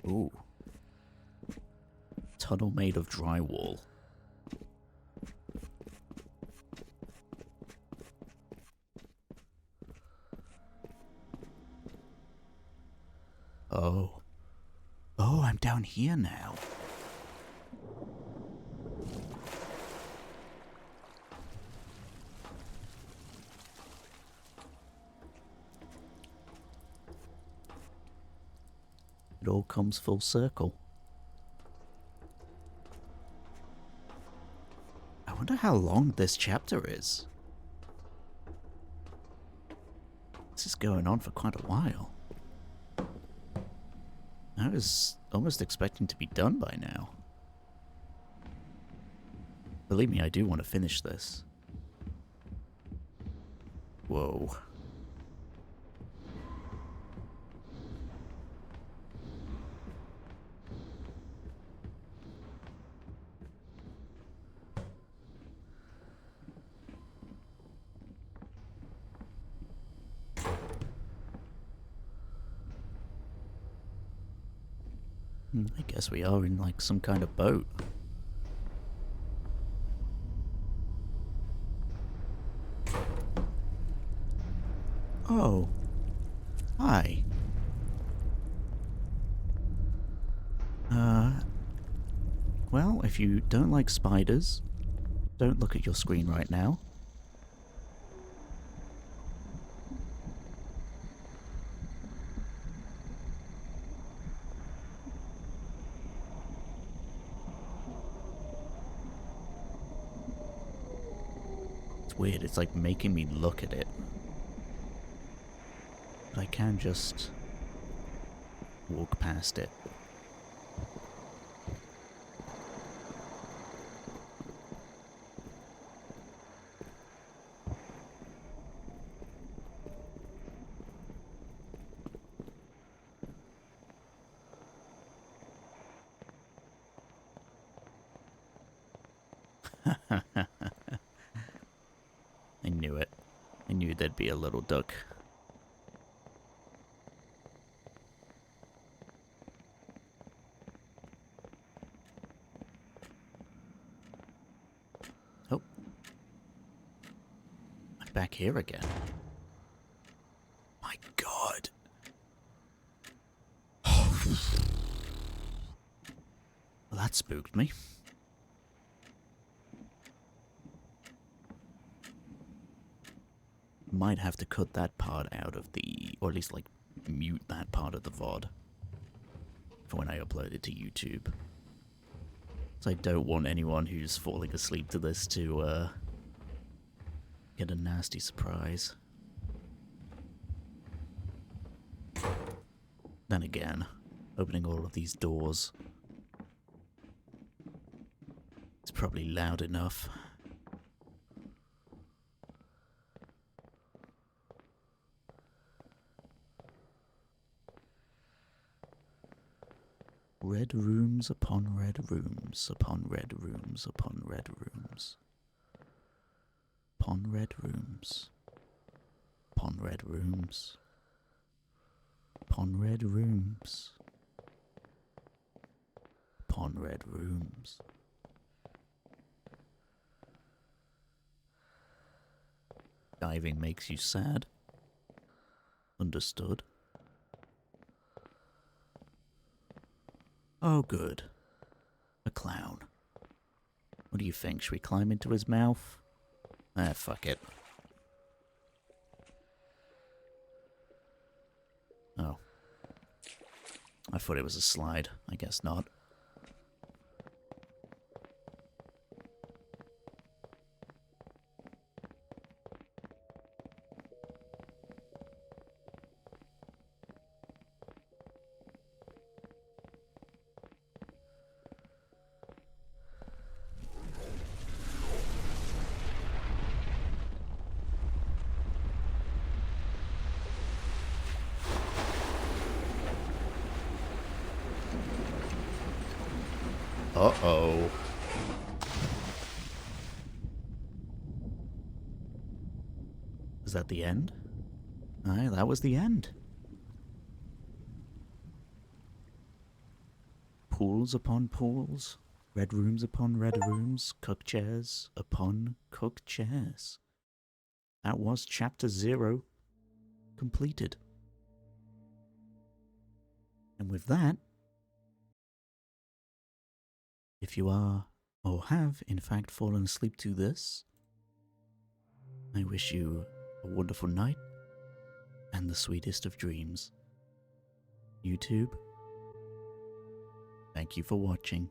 Ooh. Tunnel made of drywall. Oh. Oh, I'm down here now. It all comes full circle. I wonder how long this chapter is. This is going on for quite a while. I was almost expecting to be done by now. Believe me, I do want to finish this. Whoa. I guess we are in, like, some kind of boat. Oh. Hi. Well, if you don't like spiders, don't look at your screen right now. It's weird, it's like making me look at it. But I can just walk past it. I knew it. I knew there'd be a little duck. Oh. I'm back here again. My God. Well, that spooked me. Might have to cut that part out of the, or at least like mute that part of the VOD for when I upload it to YouTube. So I don't want anyone who's falling asleep to this to get a nasty surprise. Then again, opening all of these doors, it's probably loud enough. Red rooms upon red rooms upon red rooms upon red rooms. Upon red rooms. Upon red rooms. Upon red rooms. Upon red rooms. Diving makes you sad. Understood. Oh, good. A clown. What do you think? Should we climb into his mouth? Ah, fuck it. Oh. I thought it was a slide. I guess not. Uh-oh. Is that the end? Aye, that was the end. Pools upon pools, red rooms upon red rooms, cook chairs upon cook chairs. That was chapter 0 completed. And with that, if you are, or have, in fact, fallen asleep to this, I wish you a wonderful night and the sweetest of dreams. YouTube, thank you for watching.